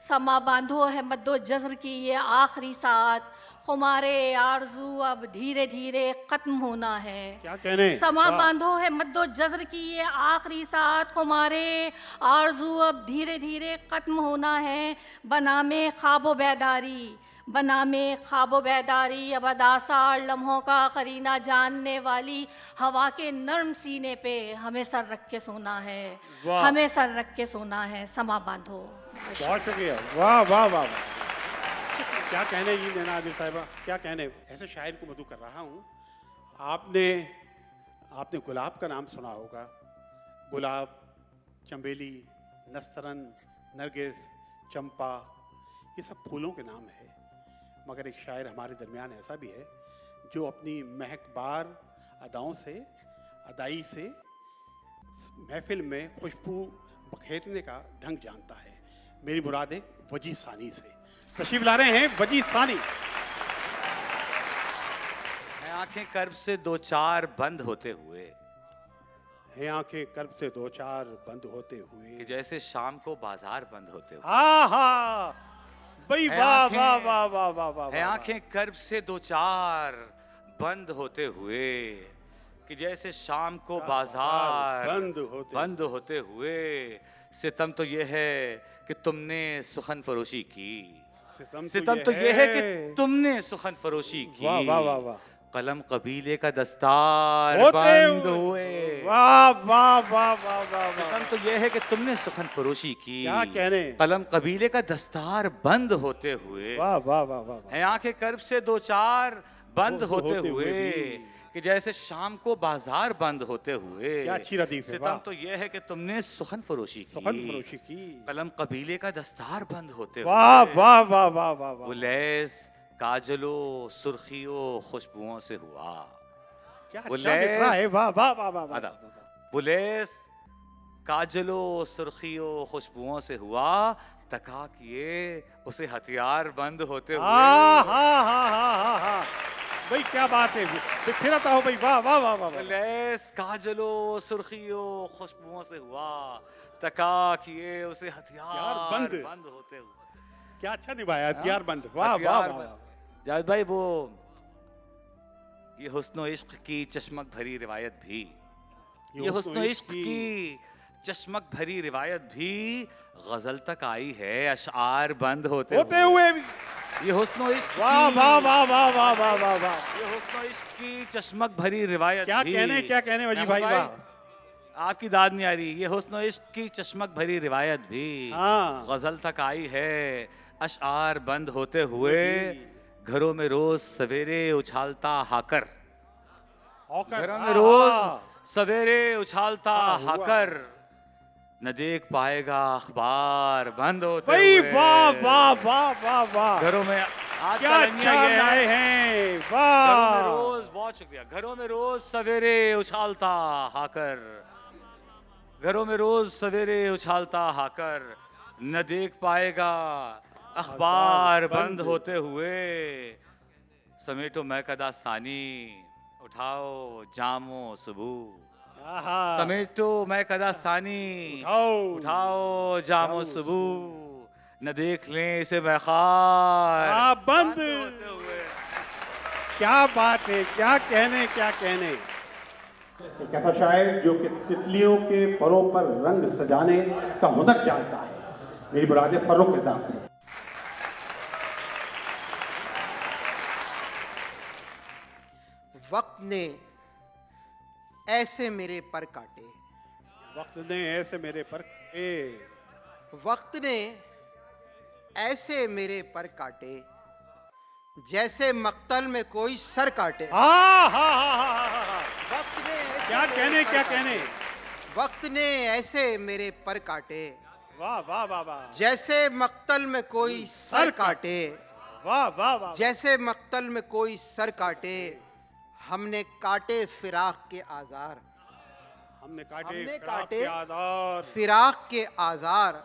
समा बांधो है मद्दो जज़्र की ये आखिरी साथ, खुमारे आरज़ू अब धीरे धीरे ख़त्म होना है। क्या कहने? समा बांधो है मद्दो जज़्र की ये आखिरी साथ, खुमारे आरज़ू अब धीरे धीरे ख़त्म होना है। बनामे ख्वाबो बेदारी, बनामे ख्वाबो बेदारी, अब अदासार लम्हों का करीना जानने वाली हवा के नर्म सीने पे हमें सर रख के सोना है, हमें सर रख के सोना है। समा बांधो। बहुत शुक्रिया, वाह वाह वाह वाह। क्या कहने जी नैना आदिल साहिबा, क्या कहने। ऐसे शायर को मधु कर रहा हूँ। आपने गुलाब का नाम सुना होगा। गुलाब, चंबेली, नस्तरन, नरगिस, चंपा, ये सब फूलों के नाम है। मगर एक शायर हमारे दरमियान ऐसा भी है जो अपनी महकबार अदाओं से, अदाई से महफिल में खुशबू बखेरने का ढंग जानता है। मेरी मुराद है वजी सानी से। तशरीफ ला रहे हैं वजी सानी। आंखें कर्ब से दो चार बंद होते हुए, हैं आंखें कर्ब से दो चार बंद होते हुए, कि जैसे शाम को बाजार बंद होते हुए। आहा, भाई वाह वाह वाह वाह वाह वाह। हैं आंखें कर्ब से दो चार बंद होते हुए, कि जैसे शाम को बाजार बंद होते हुए। सितम तो ये है कि तुमने सुखन फरोशी की, सितम तो ये है कि तुमने सुखन फरोशी की। वाह वाह वाह वाह। कलम कबीले का दस्तार बंद हुए। वाह वाह वाह वाह वाह। सितम तो ये है कि तुमने सुखन फरोशी की, क्या कहने। कलम कबीले का दस्तार बंद होते हुए। वाह वाह वाह वाह। हैं आंखें कर्ब से दो चार बंद होते हुए, कि जैसे शाम को बाजार बंद होते हुए। क्या अच्छी रदीफ है। सितम तो ये है कि तुमने सुखन फरोशी की, कलम कबीले का दस्तार बंद होते हुए। वाह वाह वाह वाह वाह। वो लैस काजलो सुर्खियों खुशबुओं से हुआ। क्या अच्छा दिख रहा है। वाह वाह वाह वाह। वो लैस काजलो सुर्खियों खुशबुओं से हुआ, तका किए उसे हथियार बंद होते हुए। हाँ हाँ हाँ हाँ हाँ भाई, क्या बात है। फिर आता हो भाई, वाह वाह वाह वाह। लैस काजलो सुर्खियों खुशबुओं से हुआ, तका किए उसे हथियार बंद होते हुए। क्या अच्छा निभाया, हथियार बंद। वाह वाह वाह। जावेद भाई, वो ये हुस्न इश्क की चश्मक भरी रिवायत भी, ये हुस्न इश्क की चश्मक भरी रिवायत भी गजल तक आई है, अशआर बंद होते हुए भी। ये हुस्न इश्क, वाह वाह वाह वाह वाह वाह वाह वाह। ये हुस्न इश्क की चश्मक भरी रिवायत क्या भी। क्या कहने वजी भाई, वाह। आपकी दाद नहीं आ रही। ये हुस्न इश्क की चश्मक भरी रिवायत भी गजल तक आई है, अशआर बंद होते हुए। घरों में रोज सवेरे उछालता हाकर, घरों में रोज सवेरे उछालता हाकर, न देख पाएगा अखबार बंद होते हुए। वाह वाह वाह वाह वाह। घरों में आज क्या अच्छा लाए हैं। वाह। घरों में रोज, बहुत शुक्रिया। घरों में रोज सवेरे उछालता हाकर, घरों में रोज सवेरे उछालता हाकर, न देख पाएगा अखबार बंद होते हुए। समेटो मैं कदा सानी, उठाओ जामो सुबह। समेटो मैं कदा सानी, उठाओ जामो सुबह, न देख लें इसे बखार बंद होते हुए। क्या बात है, क्या कहने क्या कहने। एक ऐसा शायर जो कि तितलियों के परों पर रंग सजाने का हुनर जानता है। मेरी मुराद है फर्रुख निज़ाम से। वक्त ने ऐसे मेरे पर काटे, वक्त ने ऐसे मेरे पर वक्त ने ऐसे मेरे पर काटे, जैसे मक्तल में कोई सर काटे। वक्त ने क्या कहने क्या कहने। वक्त ने ऐसे मेरे पर काटे, वाह वाह वाह वाह, जैसे मक्तल में कोई सर काटे। वाह वाह वाह, जैसे मक्तल में कोई सर काटे, हमने काटे फिराक के आजार, हमने काटे फिराक के आजार,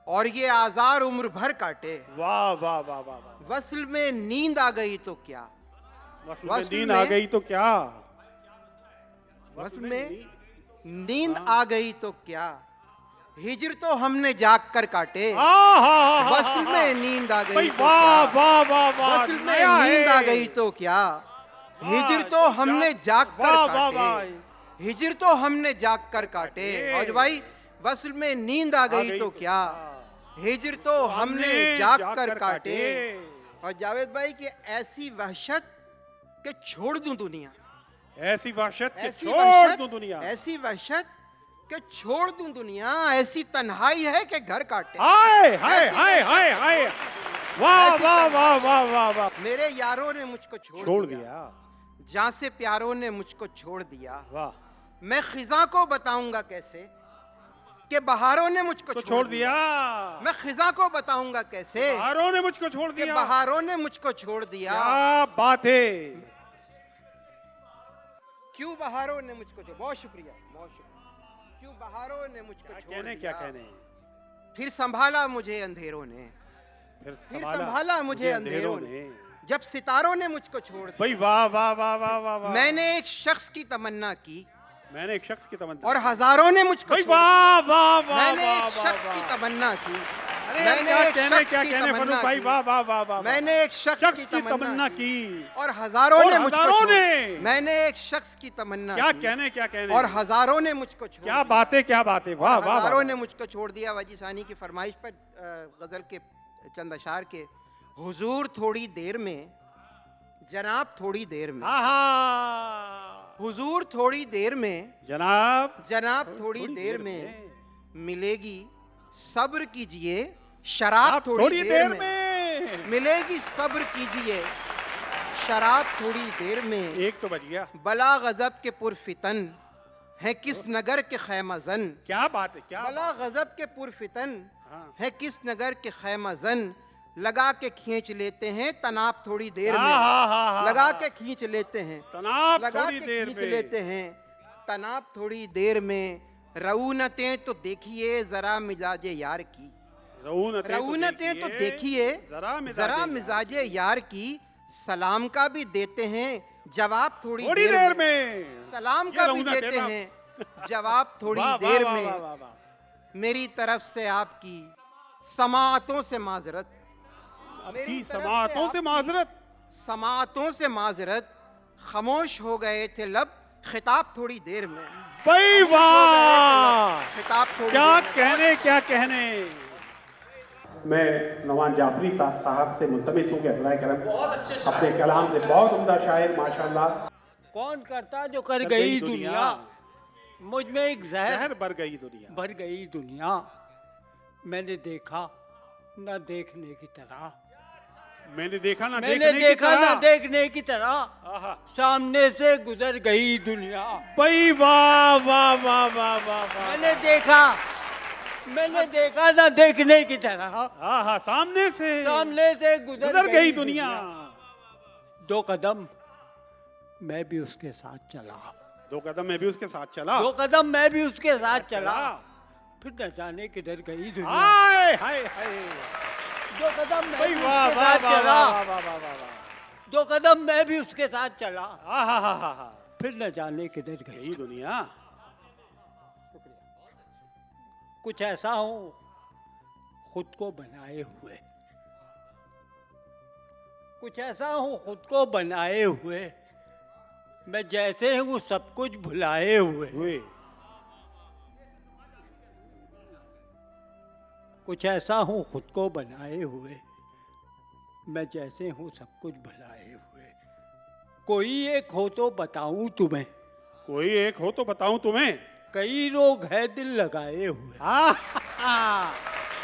और ये आजार उम्र भर काटे। वाह वाह वाह वाह वाह। वस्ल में नींद आ गई तो क्या, वस्ल में नींद आ गई तो क्या, वस्ल में नींद आ गई तो क्या, हिजर तो हमने जाग कर काटे। वस्ल में नींद आ गई तो क्या, वस्ल में नींद आ गई तो क्या, हिजर तो हमने जाग कर काटे। हिजर तो हमने जाग कर काटे। और भाई वस्ल में नींद आ गई तो क्या, हिजर तो हमने जाग कर काटे। और जावेद भाई कि ऐसी वहशत के छोड़ दूं दुनिया, ऐसी वहशत के छोड़ दूं दुनिया, ऐसी वहशत के छोड़ दूं दुनिया, ऐसी तन्हाई है कि घर काटे। हाय हाय हाय हाय हाय, वाह वाह वाह वाह वाह वाह। मेरे यारों ने मुझको छोड़ दिया, जहां से प्यारों ने मुझको छोड़ दिया। वाह, मैं खिजा को बताऊंगा कैसे कि बहारों ने मुझको छोड़ दिया। मैं खिजा को बताऊंगा कैसे, बहारों ने मुझको छोड़ दिया, कि बहारों ने मुझको छोड़ दिया। क्या बात है। क्यों बहारों ने मुझको छोड़, बहुत शुक्रिया, बहुत शुक्रिया। क्यों बहारों ने मुझको छोड़ दिया, क्या कहने। फिर संभाला मुझे अंधेरों ने, फिर संभाला मुझे अंधेरों ने, जब सितारों ने मुझको छोड़ दिया। भाई वाह वाह वाह वाह वाह। मैंने एक शख्स की तमन्ना की, मैंने एक शख्स की तमन्ना, और हजारों ने मुझको छोड़ वाह वाह वाह। मैंने एक शख्स की तमन्ना की, मैंने एक शख्स की तमन्ना भाई, वाह वाह वाह वाह। मैंने एक शख्स की तमन्ना की, और हजारों ने मुझको छोड़। मैंने एक शख्स की तमन्ना, क्या कहने क्या कहने, और हजारों ने मुझको छोड़। क्या बातें क्या बातें, वाह वाह। हजारों ने मुझको छोड़ दिया। वजी सानी की फरमाइश पर गजल के चंद अशार के, हुजूर थोड़ी देर में, जनाब थोड़ी देर में, हुजूर थोड़ी देर में, जनाब थोड़ी देर में, मिलेगी सब्र कीजिए शराब थोड़ी देर में, मिलेगी सब्र कीजिए शराब थोड़ी देर में। एक तो बज गया। बला गजब के पुरफितन है किस नगर के खैमजन, क्या बात है, क्या बला गजब के पुरफितन है किस नगर के खैमजन, लगा के खींच लेते हैं तनाब थोड़ी देर में, लगा के खींच लेते हैं तनाब, लगा थोड़ी के देर खींच में, लेते हैं तनाब थोड़ी देर में। रऊनतें तो देखिए जरा मिजाजे यार की, रऊनतें तो देखिए जरा मिजाजे यार की, सलाम का भी देते हैं जवाब थोड़ी देर में, सलाम का भी देते हैं जवाब थोड़ी देर में। मेरी तरफ से आपकी समाअतों से माजरत, मेरी समाअतों से माजरत, समाअतों से माजरत, खामोश हो गए थे लब खिताब थोड़ी देर में। भाई वाह, खिताब थोड़ी क्या कहने क्या कहने। मैं नवान जाफरी साहब से मुल्तमिस हूँ कि अल्लाह करम अपने कलाम से, बहुत उम्दा शायर माशाल्लाह। कौन करता जो कर गई दुनिया, मुझ में एक जहर भर गई दुनिया, भर गई दुनिया। मैंने देखा ना देखने की तरह, मैंने देखा ना मैंने देखा ना देखने की तरह, सामने से गुजर गई दुनिया। भाई वाह वाह वाह वाह वाह। मैंने देखा ना देखने की तरह, सामने से गुजर गई दुनिया। दो कदम मैं भी उसके साथ चला, दो कदम मैं भी उसके साथ चला, दो कदम मैं भी उसके साथ चला, फिर न जाने किधर गई दुनिया। हाय हाय हाय, दो कदम मैं भी वाह उसके वाह साथ वाह चला, वाह वाह वाह वाह। दो कदम मैं भी उसके साथ चला, हा, फिर न जाने किधर गई दुनिया। कुछ ऐसा हो खुद को बनाए हुए, कुछ ऐसा हो खुद को बनाए हुए, मैं जैसे हूँ सब कुछ भुलाए हुए। कुछ ऐसा हूँ खुद को बनाए हुए, मैं जैसे हूँ सब कुछ भुलाए हुए। कोई एक हो तो बताऊं तुम्हें। कोई एक हो तो बताऊं तुम्हें। कई लोग है दिल लगाए हुए।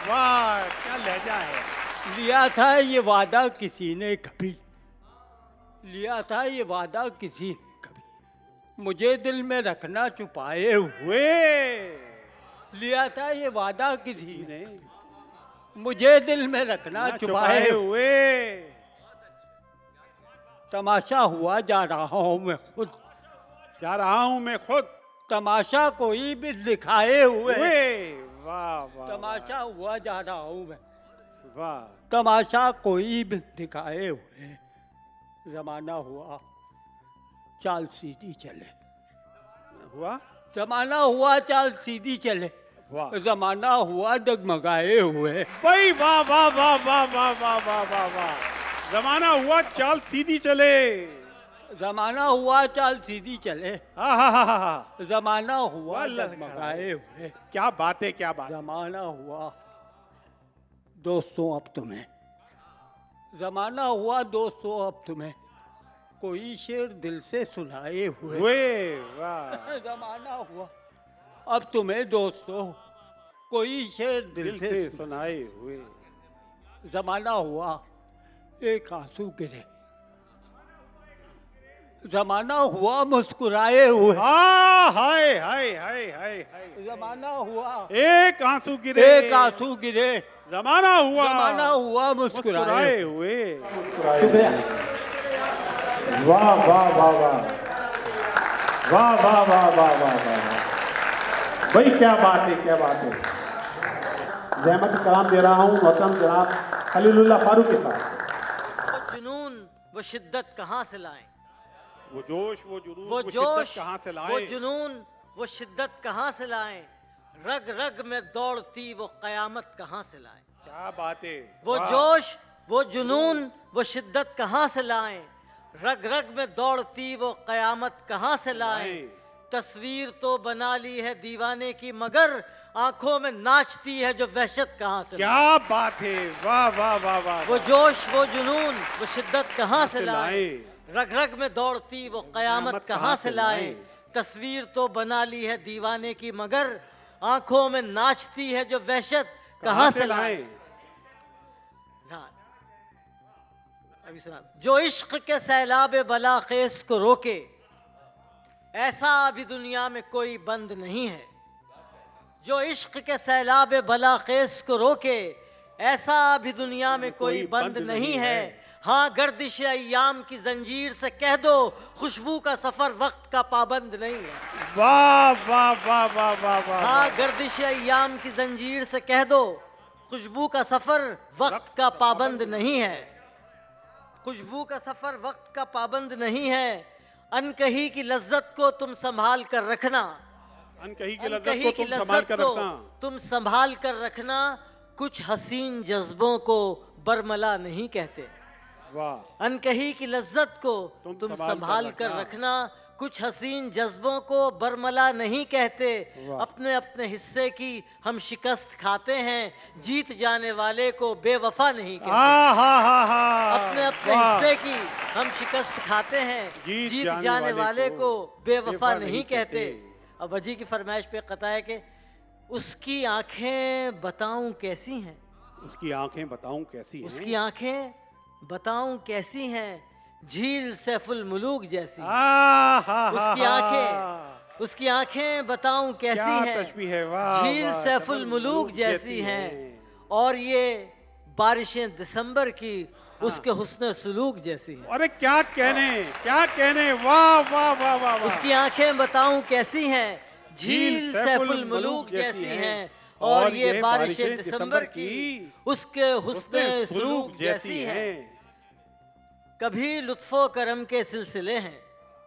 वाह क्या लहजा है। लिया था ये वादा किसी ने कभी, लिया था ये वादा किसी ने कभी, मुझे दिल में रखना छुपाए हुए। लिया था ये वादा किसी ने, मुझे दिल में रखना छुपाए हुए। तमाशा हुआ जा रहा हूँ मैं खुद, जा रहा हूँ मैं खुद, तमाशा कोई भी दिखाए हुए। वाह वाह, तमाशा हुआ जा रहा हूँ मैं, वाह। तमाशा कोई भी दिखाए हुए। जमाना हुआ चाल सीधी चले, हुआ जमाना हुआ चाल सीधी चले, वाह। जमाना हुआ डगमगाए हुए। भाई वाह वाह वाह वाह वाह वाह वाह वाह वाह। जमाना हुआ चाल सीधी चले, जमाना हुआ चाल सीधी चले, हा। जमाना हुआ डगमगाए हुए। क्या बात है, क्या बात। जमाना हुआ दोस्तों अब तुम्हें, जमाना हुआ दोस्तों अब तुम्हें, कोई शेर दिल से सुनाए हुए। वाह। जमाना हुआ अब तुम्हें दोस्तों, कोई शेर दिल से सुनाए हुए। जमाना हुआ एक आंसू गिरे, जमाना हुआ मुस्कुराए हुए। हाय हाय हाय हाय। जमाना हुआ एक आंसू गिरे, एक आंसू गिरे, जमाना हुआ, जमाना हुआ मुस्कुराए हुए। वाह वाह वाह वाह वाह वाह वाह वाह वाह वाह। भाई क्या बात है, क्या बात है। ज़हमत कलाम दे रहा हूँ मोहतरम जनाब खलीलुल्लाह फारूक के साथ। जुनून वो शिद्दत कहाँ से लाएं, वो जोश वो जुनून वो शिद्दत जोश कहाँ से लाएं, वो जुनून वो शिद्दत कहाँ से लाएं, रग रग में दौड़ती वो कयामत कहाँ से लाएं। क्या बात है। वो जोश वो जुनून वो शिद्दत कहाँ से लाएं, रग रग में दौड़ती वो कयामत कहाँ से लाएं। तस्वीर तो बना ली है दीवाने की, मगर आंखों में नाचती है जो वहशत कहाँ से। क्या बात है। वाह वाह वाह वाह। वो जोश वो जुनून वो शिद्दत कहाँ से लाएं, रग रग में दौड़ती वो कयामत कहाँ से लाएं। तस्वीर तो बना ली है दीवाने की, मगर आंखों में नाचती है जो वहशत कहाँ से लाएं। अभी सुना। जो इश्क के सैलाब बलाखेस को रोके, ऐसा अभी दुनिया में कोई बंद नहीं है। जो इश्क के सैलाब बलाखेस को रोके, ऐसा अभी दुनिया में कोई बंद नहीं है। हाँ गर्दिश अय्याम की जंजीर से कह दो, खुशबू का सफर वक्त का पाबंद नहीं है। वाह वाह वाह वाह वाह वाह। हाँ गर्दिश अय्याम की जंजीर से कह दो, खुशबू का सफर वक्त का पाबंद नहीं है। खुशबू का सफर वक्त का पाबंद नहीं है। अनकही की लज्जत को तुम संभाल कर रखना, अनकही की लज्जत को तुम संभाल कर रखना, तुम संभाल कर रखना। कुछ हसीन जज्बों को बरमला नहीं कहते। वाह। अनकही की लज्जत को तुम संभाल कर रखना, कुछ हसीन जज्बों को बरमला नहीं कहते। अपने अपने हिस्से की हम शिकस्त खाते हैं, जीत जाने वाले को बेवफा नहीं कहते। अपने अपने हिस्से की हम शिकस्त खाते हैं, जीत जाने वाले को बेवफा नहीं कहते। अब वजी की फरमाइश पे कता है कि उसकी आंखें बताऊं कैसी हैं, उसकी आंखें बताऊं कैसी हैं, उसकी आंखें बताऊं कैसी हैं, झील सैफुल मुलूक जैसी। उसकी आंखें बताऊं कैसी हैं, झील सैफुल मुलूक जैसी हैं। और ये बारिशें दिसंबर की उसके हुस्न सुलूक जैसी हैं। अरे क्या कहने वाह वाह वाह वाह। उसकी आंखें बताऊं कैसी हैं, झील सैफुल मुलूक जैसी हैं। और ये बारिशें दिसंबर की उसके हुस्न सुलूक जैसी हैं। कभी लुत्फो करम के सिलसिले हैं,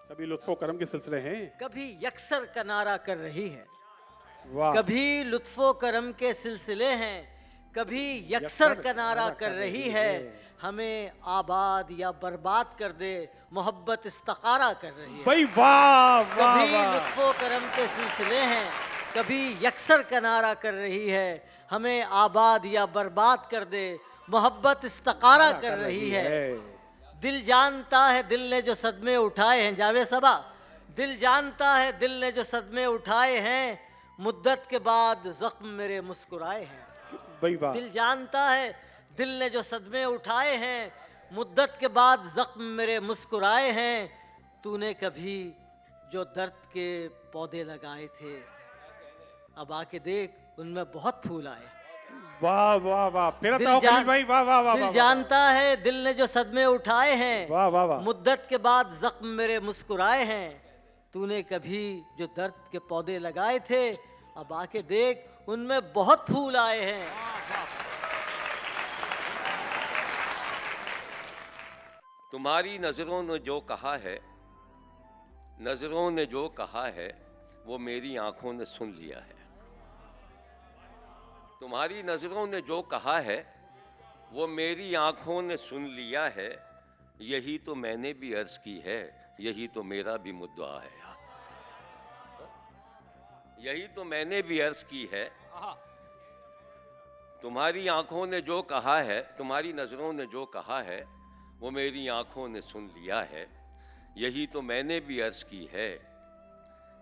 कभी लुत्फो करम के सिलसिले हैं, कभी यकसर का नारा कर रही है। वाह। कभी लुत्फो करम के सिलसिले हैं, कभी यकसर का नारा कर रही है। हमें आबाद या बर्बाद कर दे, मोहब्बत इस्तखारा कर रही है। भाई वाह वाह। कभी लुत्फो करम के सिलसिले हैं, कभी यकसर का नारा कर रही है। हमें आबाद या बर्बाद कर दे, मोहब्बत इस्तखारा कर रही है। दिल जानता है दिल ने जो सदमे उठाए हैं, जावे सबा, दिल जानता है दिल ने जो सदमे उठाए हैं, मुद्दत के बाद जख्म मेरे मुस्कुराए हैं। दिल जानता है दिल ने जो सदमे उठाए हैं, मुद्दत के बाद जख्म मेरे मुस्कुराए हैं। तूने कभी जो दर्द के पौधे लगाए थे, अब आके देख उनमें बहुत फूल आए। वाह वाह वाह, फिर दिल बताओ खलील भाई, वाह वाह वाह दिल वाह, जानता है दिल ने जो सदमे उठाए हैं, वाह वाह वाह। मुद्दत के बाद जख्म मेरे मुस्कुराए हैं। तूने कभी जो दर्द के पौधे लगाए थे, अब आके देख उनमें बहुत फूल आए हैं। तुम्हारी नजरों ने जो कहा है, नजरों ने जो कहा है वो मेरी आंखों ने सुन लिया है। तुम्हारी नजरों ने जो कहा है वो मेरी आंखों ने सुन लिया है। यही तो मैंने भी अर्ज की है, यही तो मेरा भी मुद्दा है। यही तो मैंने भी अर्ज की है। तुम्हारी आंखों ने जो कहा है, तुम्हारी नजरों ने जो कहा है वो मेरी आंखों ने सुन लिया है। यही तो मैंने भी अर्ज की है,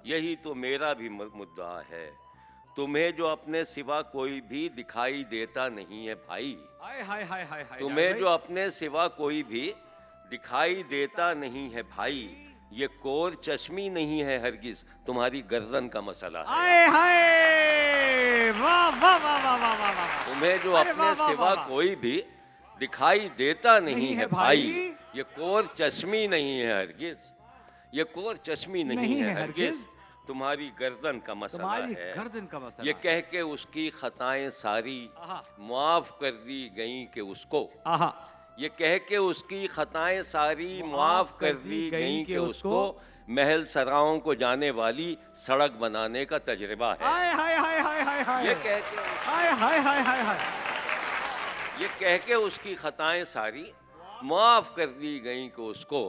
यही तो मेरा भी मुद्दा है। तुम्हें जो अपने सिवा कोई भी दिखाई देता नहीं है भाई, हाय हाय हाय हाय हाय, तुम्हें जो अपने सिवा कोई भी दिखाई देता नहीं है भाई, ये कोर चश्मी नहीं है हरगिज, तुम्हारी गर्दन का मसला है। हाय हाय, वाह वाह वाह वाह वाह वाह वाह। तुम्हें जो अरे अपने वाह, वाह, सिवा वाह, वाह। कोई भी दिखाई देता नहीं है भाई, ये कोर चश्मी नहीं है हरगिज, ये कोर चश्मी नहीं है हरगिज, तुम्हारी गर्दन का मसला तुम्हारी है। गर्दन का मसला ये कह के उसकी खताएं सारी मुआफ कर दी गई कि उसको, ये कह के उसकी खताएं सारी मुआफ कर दी गई कि उसको महल सराओं को जाने वाली सड़क बनाने का तजर्बा है। हाय हाय हाय हाय हाय हाय, ये कह के हाय हाय हाय हाय हाय, ये कह के उसकी खताएं सारी मुआफ कर दी गई कि उसको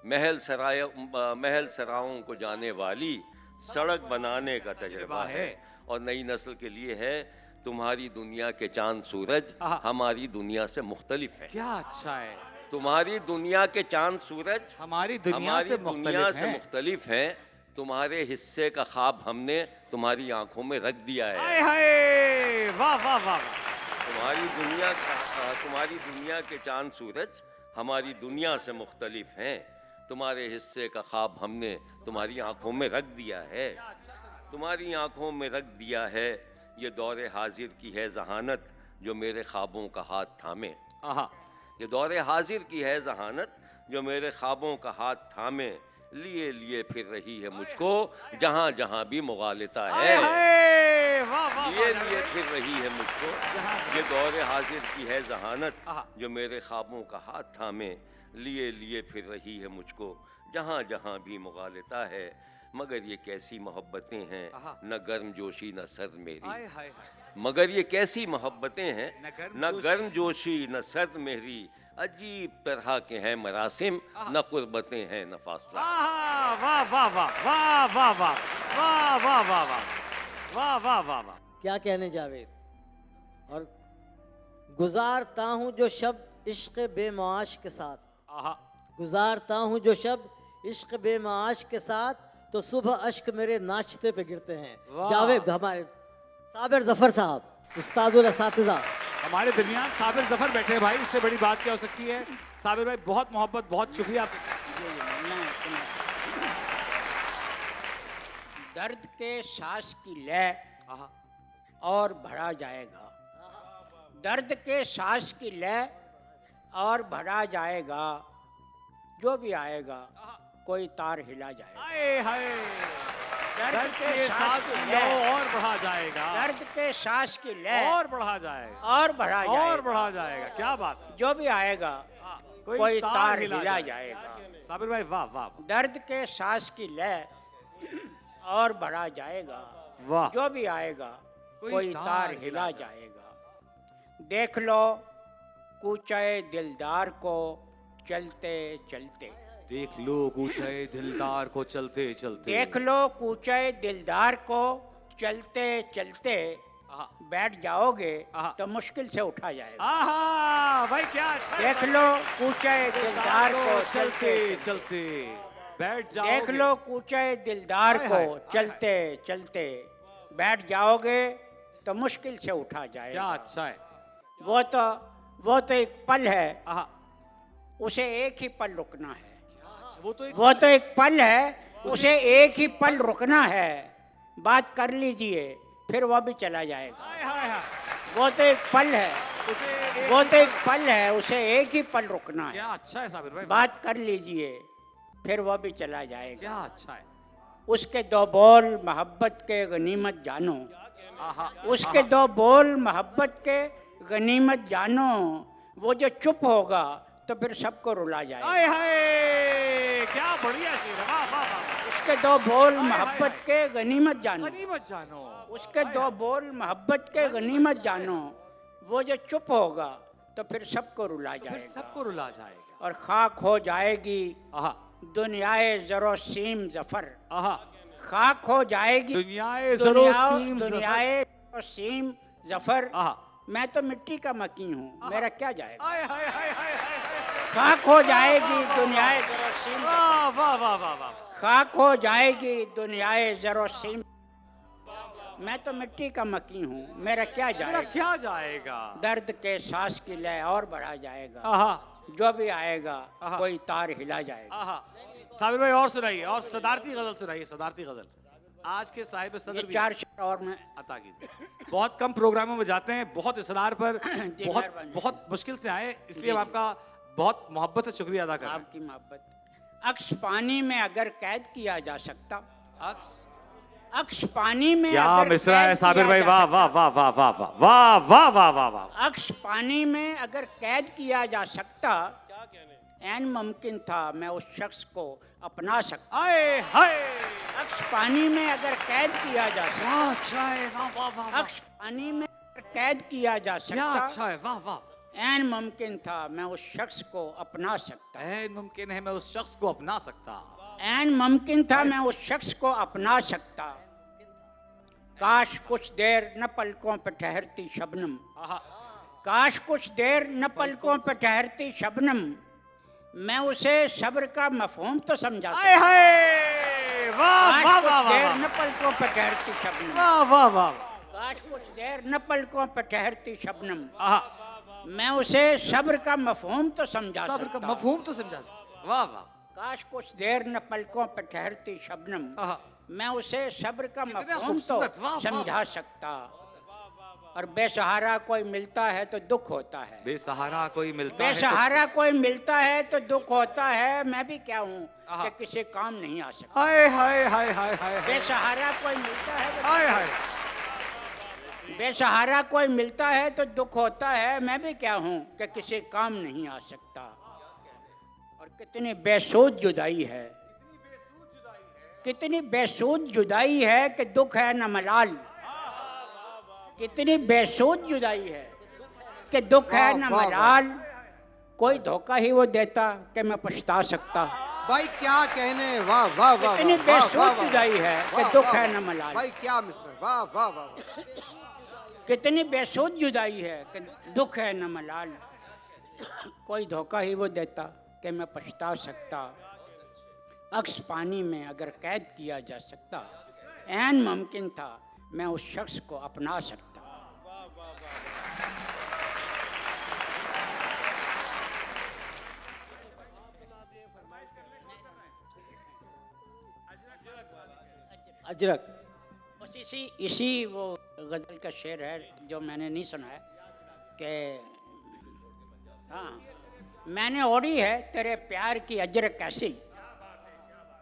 महल सराओं को जाने वाली सड़क बनाने का तजर्बा है। और नई नस्ल के लिए है, तुम्हारी दुनिया के चांद सूरज हमारी दुनिया से मुख्तलिफ है। क्या अच्छा है। तुम्हारी दुनिया के चांद सूरज हमारी दुनिया से मुख्तलिफ हैं। तुम्हारे हिस्से का ख्वाब हमने तुम्हारी आंखों में रख दिया है। हाय हाय, वाह वाह वाह। तुम्हारी दुनिया के चांद सूरज हमारी दुनिया से मुख्तलिफ हैं। तुम्हारे हिस्से का ख्वाब हमने तुम्हारी आंखों में रख दिया है, तुम्हारी आंखों में रख दिया है। ये दौरे हाजिर की है जहानत जो मेरे ख्वाबों का हाथ थामे। ये दौरे हाजिर की है जहानत जो मेरे ख्वाबों का हाथ थामे, लिए लिए फिर रही है मुझको जहाँ जहाँ भी मुगालिता है। लिए लिए फिर रही है मुझको, ये दौरे हाजिर की है जहानत जो मेरे ख्वाबों का हाथ थामे, लिए लिए फिर रही है मुझको जहाँ जहाँ भी मुगालिता है। मगर ये कैसी मोहब्बतें हैं, न गर्म जोशी न सर्द मेरी। मगर ये कैसी मोहब्बतें हैं, न गर्म जोशी न सर्द मेरी। अजीब तरह के हैं मरासिम, न कुर्बतें हैं न फासला। वाह वाह वाह वाह वाह वाह वाह वाह वाह वाह वाह वाह वाह। क्या कहने जावेद। और गुजारता हूँ जो शब इश्क बेमाश के साथ, गुजारता हूँ जो शब इश्क बेमाश के साथ, तो सुबह अश्क मेरे नाचते पे गिरते हैं। जावेद हमारे साबिर जफर साहब, उस्तादुल असातिज़ा हमारे दरमियान साबिर जफर बैठे हैं भाई, इससे बड़ी बात क्या हो सकती है। साबिर भाई बहुत मोहब्बत, बहुत शुक्रिया। दर्द के सांस की लय और भरा जाएगा, दर्द के सांस की लय और भरा जाएगा, जो भी आएगा कोई तार हिला जाएगा। हाय हाय, दर्द के सांस की लय और बढ़ा जाएगा, दर्द के सांस की लय और बढ़ा जाएगा, और बढ़ा जाएगा, और बढ़ा जाएगा। क्या बात है। जो भी आएगा कोई तार हिला जाएगा। साबिर भाई वाह वाह। दर्द के सांस की लय और बढ़ा जाएगा, वाह। जो भी आएगा कोई तार हिला जाएगा। देख लो कूचे दिलदार को चलते चलते, देख लो कूचे दिलदार को चलते चलते, देख लो कूचे दिलदार को चलते चलते, बैठ जाओगे तो मुश्किल से उठा जाएगा। आहा भाई क्या अच्छा है। देख लो कूचे दिलदार को चलते चलते बैठ जाओ। देख लो कूचे दिलदार को चलते चलते बैठ जाओगे तो मुश्किल से उठा जाएगा। क्या अच्छा है। वो तो एक पल है, उसे एक ही पल रुकना है। वो तो एक पल है, उसे एक ही पल रुकना है। बात कर लीजिए फिर वह भी चला जाएगा। वो तो एक पल है, वो तो एक पल है, उसे एक ही पल रुकना है। क्या अच्छा है साबिर भाई। बात कर लीजिए फिर वह भी चला जाएगा। क्या अच्छा है। उसके दो बोल मोहब्बत के गनीमत जानो, उसके दो बोल मोहब्बत के गनीमत जानो। वो जो चुप होगा तो फिर सबको रुला जाएगा। हाय हाय क्या बढ़िया शेर है। वाह वाह वाह। उसके दो बोल मोहब्बत के गनीमत जानो, गनीमत जानो। उसके दो बोल मोहब्बत के गनीमत जानो। वो जो चुप होगा तो फिर सबको रुला जाएगा। सबको रुला जाएगा। और खाक हो जाएगी दुनियाए ज़रो सीम जफर। खाक हो जाएगी दुनियाए ज़रो सीम जफर। मैं तो मिट्टी का मकीन हूँ, मेरा क्या जाएगा। खाक हो जाएगी दुनियाए ज़रो सीम। वाह वाह वाह वाह। खाक हो जाएगी दुनियाए ज़रो सीम। मैं तो मिट्टी का मकीन हूँ, मेरा क्या जाएगा। क्या जाएगा। दर्द के सांस की लय और बढ़ा जाएगा। जो भी आएगा कोई तार हिला जाएगा। साबिर भाई और सुनाइए, और सदारती गजल सुनाइए। सदारती गजल आज के साहिब सदर भी 4 शेर और मैं अता कीजिए। बहुत कम प्रोग्रामों में जाते हैं, बहुत इसरार पर बहुत मुश्किल से आए, इसलिए हम आपका बहुत मोहब्बत से शुक्रिया अदा करते हैं। आपकी मोहब्बत। अक्स पानी में अगर कैद किया जा सकता, अक्स पानी में क्या अगर मिसरा है कैद साबिर किया भाई। जा वाह वाह वाह वाह वाह वाह वाह वाह वाह वाह। अक्स पानी में अगर कैद किया जा सकता, ऐन मुमकिन था मैं उस शख्स को अपना सकता। आए हाय। अक्स पानी में अगर कैद किया जा सकता, अच्छा है। वाह वाह वाह। अक्स पानी में कैद किया जा क्या सकता, अच्छा है। वाह वाह। ऐन मुमकिन था मैं उस शख्स को अपना सकता। ऐन मुमकिन है मैं उस शख्स को अपना सकता। ऐन मुमकिन था मैं उस शख्स को अपना सकता। काश कुछ देर न पलकों पे ठहरती शबनम, काश कुछ देर न पलकों पे ठहरती शबनम। मैं उसे सब्र का मफहूम तो समझा सकता। वाह वाह वाह। देर न पलकों पे ठहरती शबनम। वाह वाह वाह। काश कुछ देर न पलकों पे ठहरती शबनम। मैं उसे सब्र का मफहूम तो समझा सकता। सब्र का मफहूम तो समझा सकता। वाह वाह। काश कुछ देर न पलकों पे ठहरती शबनम। मैं उसे सब्र का मफहूम तो समझा सकता। और बेसहारा कोई मिलता है तो दुख होता है। बेसहारा कोई मिलता है, बेसहारा कोई मिलता है तो दुख होता है। मैं भी क्या हूँ कि किसी काम नहीं आ सकता। हाय हाय हाय हाय हाय। बेसहारा कोई मिलता है तो हाय हाय। बेसहारा कोई मिलता है तो दुख होता है। मैं भी क्या हूँ कि किसी काम नहीं आ सकता। और कितनी बेसूद जुदाई है, कितनी बेसूद जुदाई है कि दुख है न मलाल। कितनी बेसूद जुदाई है कि दुख है न मलाल। कोई धोखा ही वो देता कि मैं पछता सकता। भाई क्या कहने। वाह वाह वाह। कितनी बेसूद जुदाई है कि दुख है न मलाल। भाई क्या मिसरा। वाह वाह वाह। कितनी बेसूद जुदाई है कि दुख है न मलाल। कोई धोखा ही वो देता कि मैं पछता सकता। अक्स पानी में अगर कैद किया जा सकता, ऐन मुमकिन था मैं उस शख्स को अपना सकता। अजरक। बस इसी वो गज़ल का शेर है जो मैंने नहीं सुना है कि हाँ, मैंने ओढ़ी है तेरे प्यार की अजर कैसी।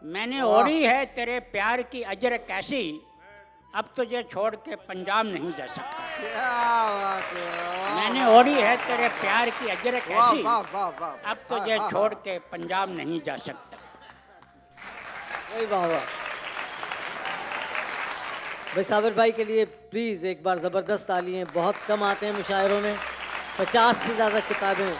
मैंने ओढ़ी है तेरे प्यार की अजर कैसी। अब तुझे छोड़ के पंजाब नहीं जा सकता। क्या बात है। मैंने ओढ़ी है तेरे प्यार की अजर कैसी। वाह वाह वाह। अब तुझे छोड़ के पंजाब नहीं जा सकता। वही वाह वाह। भाई साबिर भाई के लिए प्लीज़ एक बार ज़बरदस्त तालियां। बहुत कम आते हैं मुशायरों में। 50 से ज़्यादा किताबें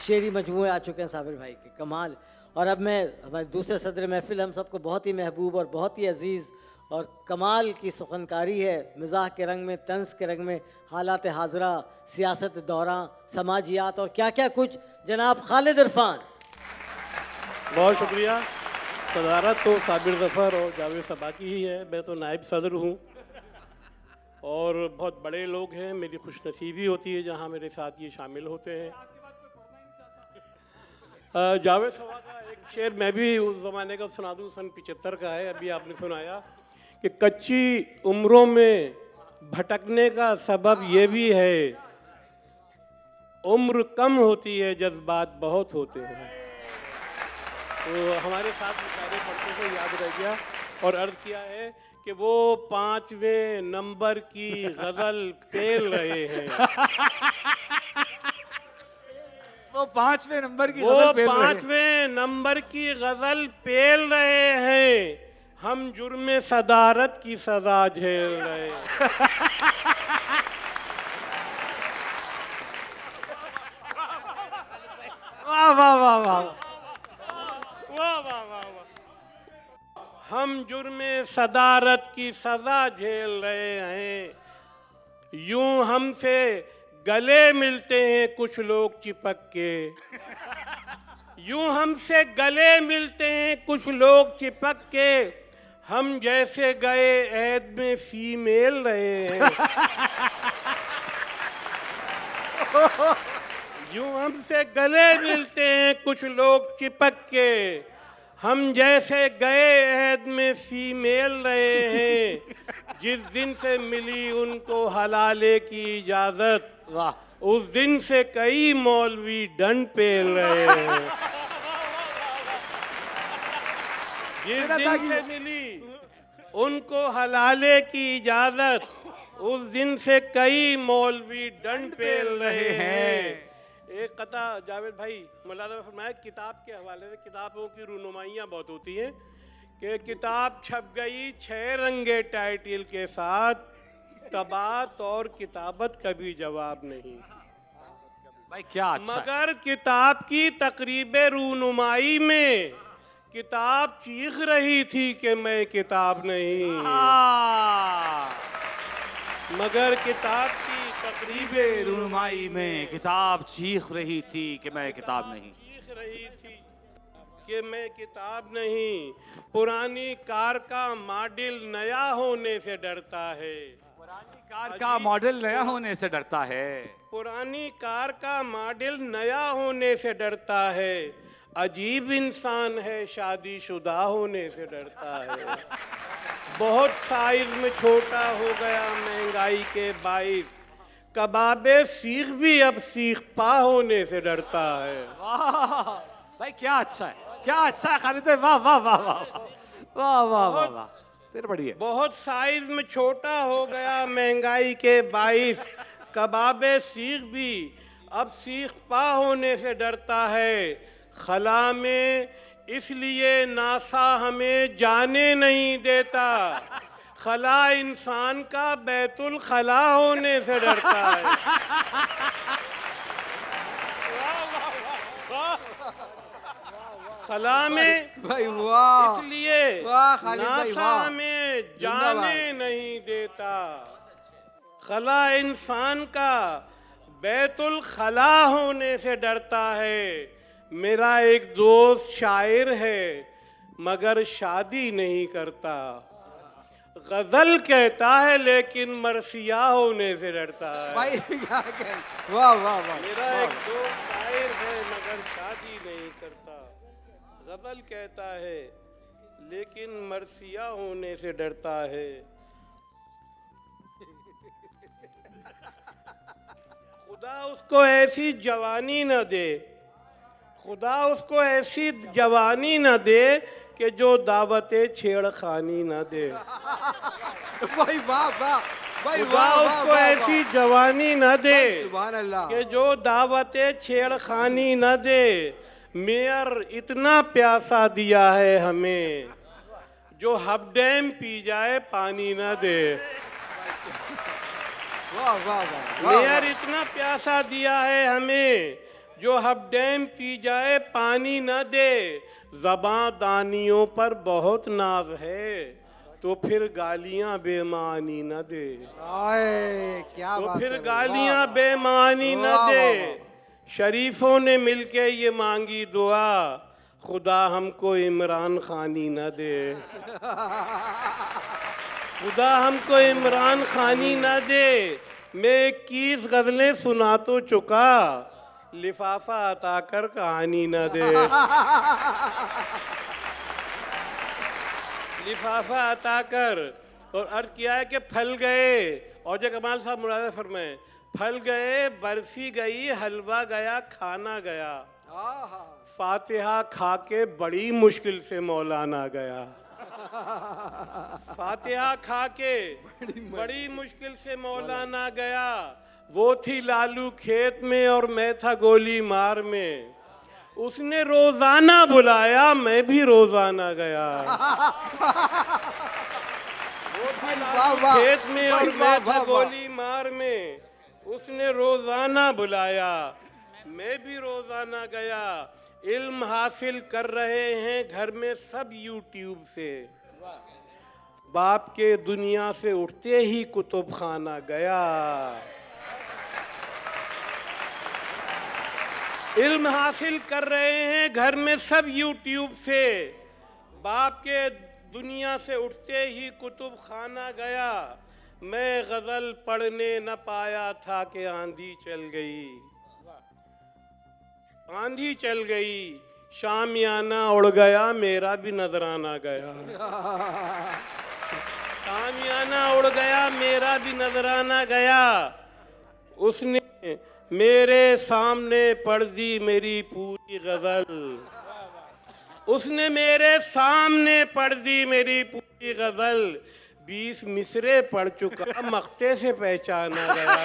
शेरी मजमूए आ चुके हैं साबिर भाई के। कमाल। और अब मैं हमारे दूसरे सदर महफिल हम सबको बहुत ही महबूब और बहुत ही अजीज़ और कमाल की सुखनकारी है, मिजाह के रंग में, तंज के रंग में, हालात हाजरा, सियासत दौरा, समाजियात और क्या क्या कुछ। जनाब खालिद इरफान। बहुत शुक्रिया। सदारत तो साबिर ज़फ़र और जावेद सबा की ही है, मैं तो नायब सदर हूँ और बहुत बड़े लोग हैं, मेरी खुशनसीबी होती है जहाँ मेरे साथ ये शामिल होते हैं। जावेद सबा का एक शेर मैं भी उस ज़माने का सुना दूँ, सन 75 का है, अभी आपने सुनाया कि कच्ची उम्रों में भटकने का सबब ये भी है, उम्र कम होती है जज्बात बहुत होते हैं। तो हमारे साथ मुशायरे पढ़ते थे, याद रह गया। और अर्ज़ किया है कि वो 5वें नंबर की गज़ल पेल रहे हैं। वो 5वें नंबर की वो गजल पेल रहे हैं। 5वें नंबर की गज़ल पेल रहे हैं, हम जुर्म सदारत की सजा झेल रहे हैं। वाह वाह वाह वाह वाह वाह वाह वाह। हम जुर्म सदारत की सजा झेल रहे हैं, यूं हमसे गले मिलते हैं कुछ लोग चिपक के, यूं हमसे गले मिलते हैं कुछ लोग चिपक के, हम जैसे गए ऐद में फीमेल रहे हैं। यूं हमसे गले मिलते हैं कुछ लोग चिपक के, हम जैसे गए ऐद में फीमेल रहे हैं, जिस दिन से मिली उनको हलाले की इजाजत, उस दिन से कई मौलवी डंड पेल रहे हैं। जिस दिन से मिली उनको हलाले की इजाजत, उस दिन से कई मौलवी डंड पेल रहे हैं। एक कथा जावेद भाई मौलाना ने फरमाया किताब के हवाले से, किताबों की रूनुमाइयाँ बहुत होती हैं कि किताब छप गई 6 रंगे टाइटल के साथ, तबात और किताबत का भी जवाब नहीं। भाई क्या अच्छा मगर किताब की तकरीब रूनुमाई में किताब चीख रही थी कि मैं किताब नहीं। मगर किताब की तकरीब रूनुमाई में किताब चीख रही थी कि मैं किताब नहीं, चीख रही थी कि मैं किताब नहीं। पुरानी कार का मॉडल नया होने से डरता है, पुरानी कार का मॉडल नया होने से डरता है, पुरानी कार का मॉडल नया होने से डरता है, अजीब इंसान है शादीशुदा होने से डरता है। बहुत साइज में छोटा हो गया महंगाई के बाइस, कबाबे सीख भी अब सीख पा होने से डरता है। वाह भाई क्या अच्छा है, क्या अच्छा है खालिद, वाह वाह वाह वाह वाह वाह वाह वाह, फिर बढ़िया। बहुत साइज में छोटा हो गया महंगाई के बाइस, कबाबे सीख भी अब सीख पा होने से डरता है। खला में इसलिए नासा हमें जाने नहीं देता, खला इंसान का बैतुल खला होने से डरता है। खला में भाई वाह, इसलिए वाह खालिद भाई नासा वाह, हमें जाने नहीं देता, खला इंसान का बैतुल खला होने से डरता है। मेरा एक दोस्त शायर है मगर शादी नहीं करता, गजल कहता है लेकिन मरसिया होने से डरता है। भाई क्या कह, वाह वाह वाह। मेरा एक दोस्त शायर है मगर शादी नहीं करता, गजल कहता है लेकिन मरसिया होने से डरता है। खुदा उसको ऐसी जवानी न दे, खुदा उसको ऐसी जवानी न दे कि जो दावते छेड़खानी न दे। भाई वाह वाह भाई खुदा वाह वाह उसको ऐसी जवानी न दे सुभान अल्लाह कि जो दावते छेड़खानी न दे। मेयर इतना प्यासा दिया है हमें, जो हब डैम पी जाए पानी न दे। वाह वाह वाह। मेयर इतना प्यासा दिया है हमें, जो हब डैम पी जाए पानी न दे। ज़बां दानियों पर बहुत नाज है, तो फिर गालियां बेमानी न दे। आए क्या तो बात फिर है भाई, गालियां वाह, बेमानी न वाह, दे। वाह, वाह। शरीफों ने मिलके ये मांगी दुआ, खुदा हमको इमरान खानी न दे। खुदा हमको इमरान खानी न दे। मैं 21 गजलें सुना तो चुका, लिफाफा अता कर कहानी न दे। लिफाफा अता कर। और अर्ज किया है कि फल गए, और जो कमाल साहब मुराद फरमाए, फल गए बरसी गई हलवा गया खाना गया, फातिहा खा के बड़ी मुश्किल से मौलाना गया। फातिहा खा के बड़ी मुश्किल से मौलाना गया। वो थी लालू खेत में और मैं था गोली मार में, उसने रोजाना बुलाया मैं भी रोजाना गया। वो थी लालू खेत में और मैं था गोली मार में, उसने रोजाना बुलाया मैं भी रोजाना गया। इल्म हासिल कर रहे हैं घर में सब यूट्यूब से, बाप के दुनिया से उठते ही कुतुब खाना गया। इल्म हासिल कर रहे हैं घर में सब यूट्यूब से, बाप के दुनिया से उठते ही कुतुब खाना गया। मैं गजल पढ़ने न पाया था कि आंधी चल गई, आंधी चल गई, शामियाना उड़ गया मेरा भी नजराना गया। शामियाना उड़ गया मेरा भी नजराना गया। उसने मेरे सामने पढ़ दी मेरी पूरी गजल, उसने मेरे सामने पढ़ दी मेरी पूरी गजल। 20 मिसरे पढ़ चुका मख्ते से पहचाना गया।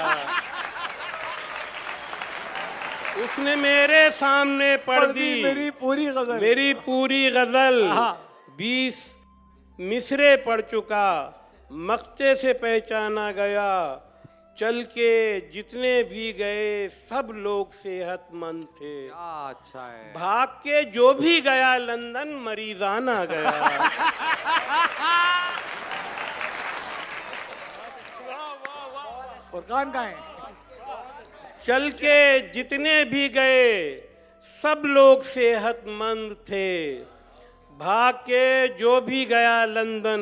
उसने मेरे सामने पढ़ दी मेरी पूरी गजल, मेरी पूरी गजल। 20 मिसरे पढ़ चुका मख्ते से पहचाना गया। चल के जितने भी गए सब लोग सेहतमंद थे, अच्छा है। भाग के जो भी गया लंदन मरीजाना गया। फुरकान कहाँ है? चल के जितने भी गए सब लोग सेहतमंद थे, भाग के जो भी गया लंदन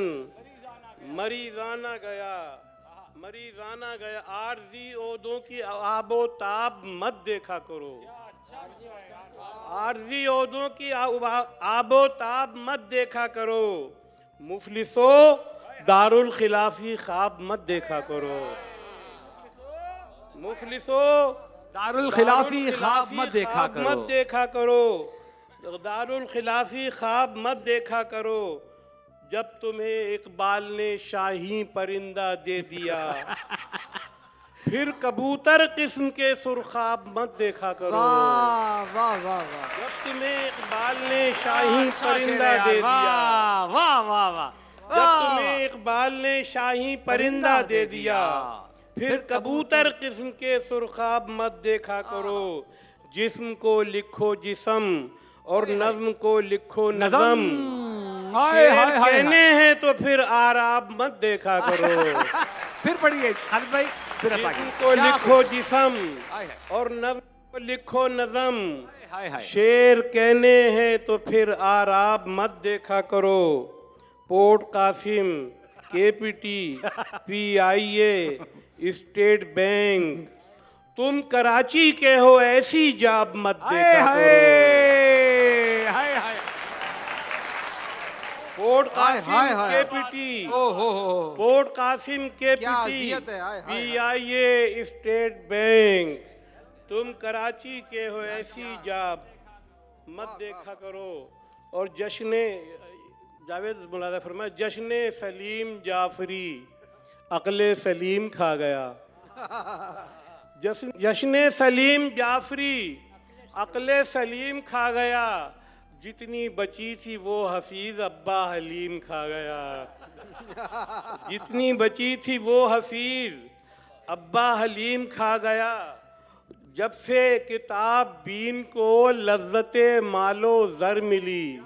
मरीजाना गया, मरीजाना गया। आरजी ओदों की आबो ताब मत देखा करो, आरजी ओदों की आबो ताब मत देखा करो। मुफलिसो दारुल खिलाफी ख्वाब मत देखा करो, मुफलिसो दारुल खिलाफी ख्वाब मत देखा करो, मत देखा करो। दारुल खिलाफी ख्वाब मत देखा करो। जब तुम्हें इकबाल ने शाही परिंदा दे दिया, फिर कबूतर किस्म के सुरखाब मत देखा करो। वाह वाह वाह वाह। जब तुम्हें इकबाल ने शाही परिंदा दे दिया, वाह वाह वाह। जब तुम्हें इकबाल ने शाही परिंदा दे दिया, फिर कबूतर किस्म के सुरखाब मत देखा करो। जिस्म को लिखो जिस्म और नज्म को लिखो नज़म। शेर कहने हैं तो फिर आराब मत देखा करो। फिर पढ़िए खालिद भाई, फिर जिस्म को लिखो जिस्म और नज्म को लिखो नज़म। शेर कहने हैं तो फिर आराब मत देखा करो। Port Qasim, KPT, PIA, state bank, तुम कराची के हो ऐसी जाब मत देखा करो। Port Qasim KPT, port Qasim KPT, PIA, state bank, तुम कराची के हो ऐसी जाब मत देखा करो। और जश्ने जावेद मुलादा फरमाया, जश्ने सलीम जाफरी अकले सलीम खा गया। जश्ने सलीम जाफरी अकले सलीम खा गया। जितनी बची थी वो हफीज अब्बा हलीम खा गया। जितनी बची थी वो हफीज अब्बा हलीम खा गया। जब से किताब बीन को लज्जते मालो ज़र मिली,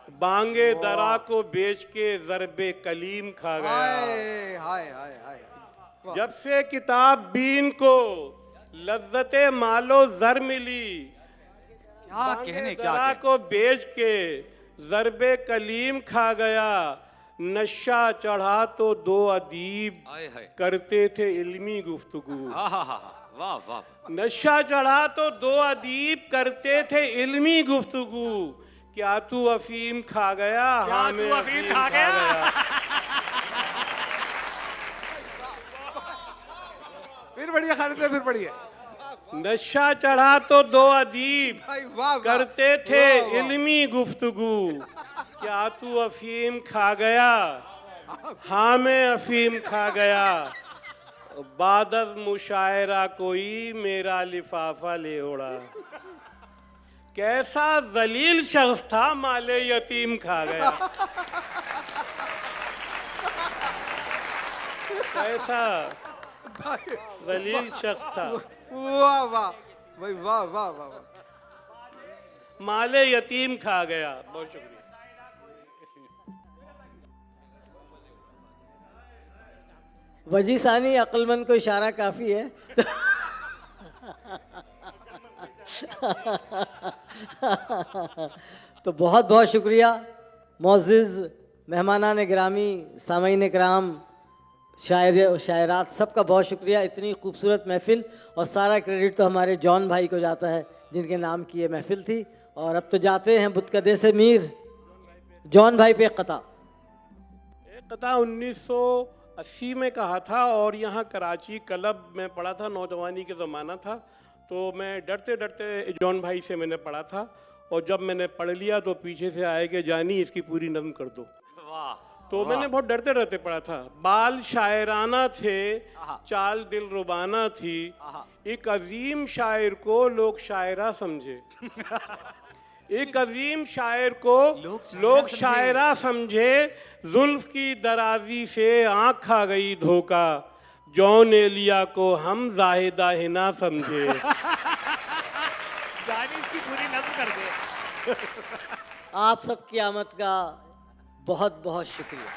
बांगे दरा को बेच के ज़रबे कलीम खा गया। हाय हाय हाय हाय। जब से किताब बीन को लज्जते मालो जर मिली, क्या कहने, क्या दरा को बेच के ज़रबे कलीम खा गया। नशा चढ़ा तो दो अदीब करते थे इल्मी गुफ्तगू। वाह वाह। नशा चढ़ा तो दो अदीब करते थे इल्मी गुफ्तगू। क्या तू अफीम खा गया? हाँ, मैं अफीम खा गया। फिर बढ़िया खालिद भाई, फिर बढ़िया। नशा चढ़ा तो दो अदीब करते थे इल्मी गुफ्तगू। क्या तू अफीम खा गया? हाँ, मैं अफीम खा गया। बादल मुशायरा कोई मेरा लिफाफा ले ओढ़ा। कैसा जलील शख्स था, माले यतीम खा गया। कैसा जलील शख्स था। वाह वाह भाई, वाह वाह वाह वाह। माले यतीम खा गया। बहुत शुक्रिया। वजी सानी अक्लमंद को इशारा काफ़ी है। तो बहुत बहुत शुक्रिया मोअज़्ज़िज़ मेहमानान गिरामी, सामीन कराम, शायर और शायरात, सबका बहुत शुक्रिया। इतनी खूबसूरत महफ़िल, और सारा क्रेडिट तो हमारे जॉन भाई को जाता है जिनके नाम की ये महफ़िल थी। और अब तो जाते हैं बुतकदे से मीर, जॉन भाई पे एक कता। एक कता 1980 में कहा था, और यहाँ कराची क्लब में पढ़ा था, नौजवानी के ज़माना था। तो मैं डरते डरते जॉन भाई से मैंने पढ़ा था, और जब मैंने पढ़ लिया तो पीछे से आए कि जानी इसकी पूरी नज़्म कर दो। तो मैंने बहुत डरते डरते पढ़ा था। बाल शायराना थे, चाल दिल रुबाना थी, एक अजीम शायर को लोग शायरा समझे। एक अजीम शायर को लोग शायरा समझे। जुल्फ की दराजी से आँख खा गई धोखा, जॉन एलिया को हम जाहिदा हिना समझे। जानी इसकी पूरी नज़्म कर दे। आप सबकी आमद का बहुत बहुत शुक्रिया।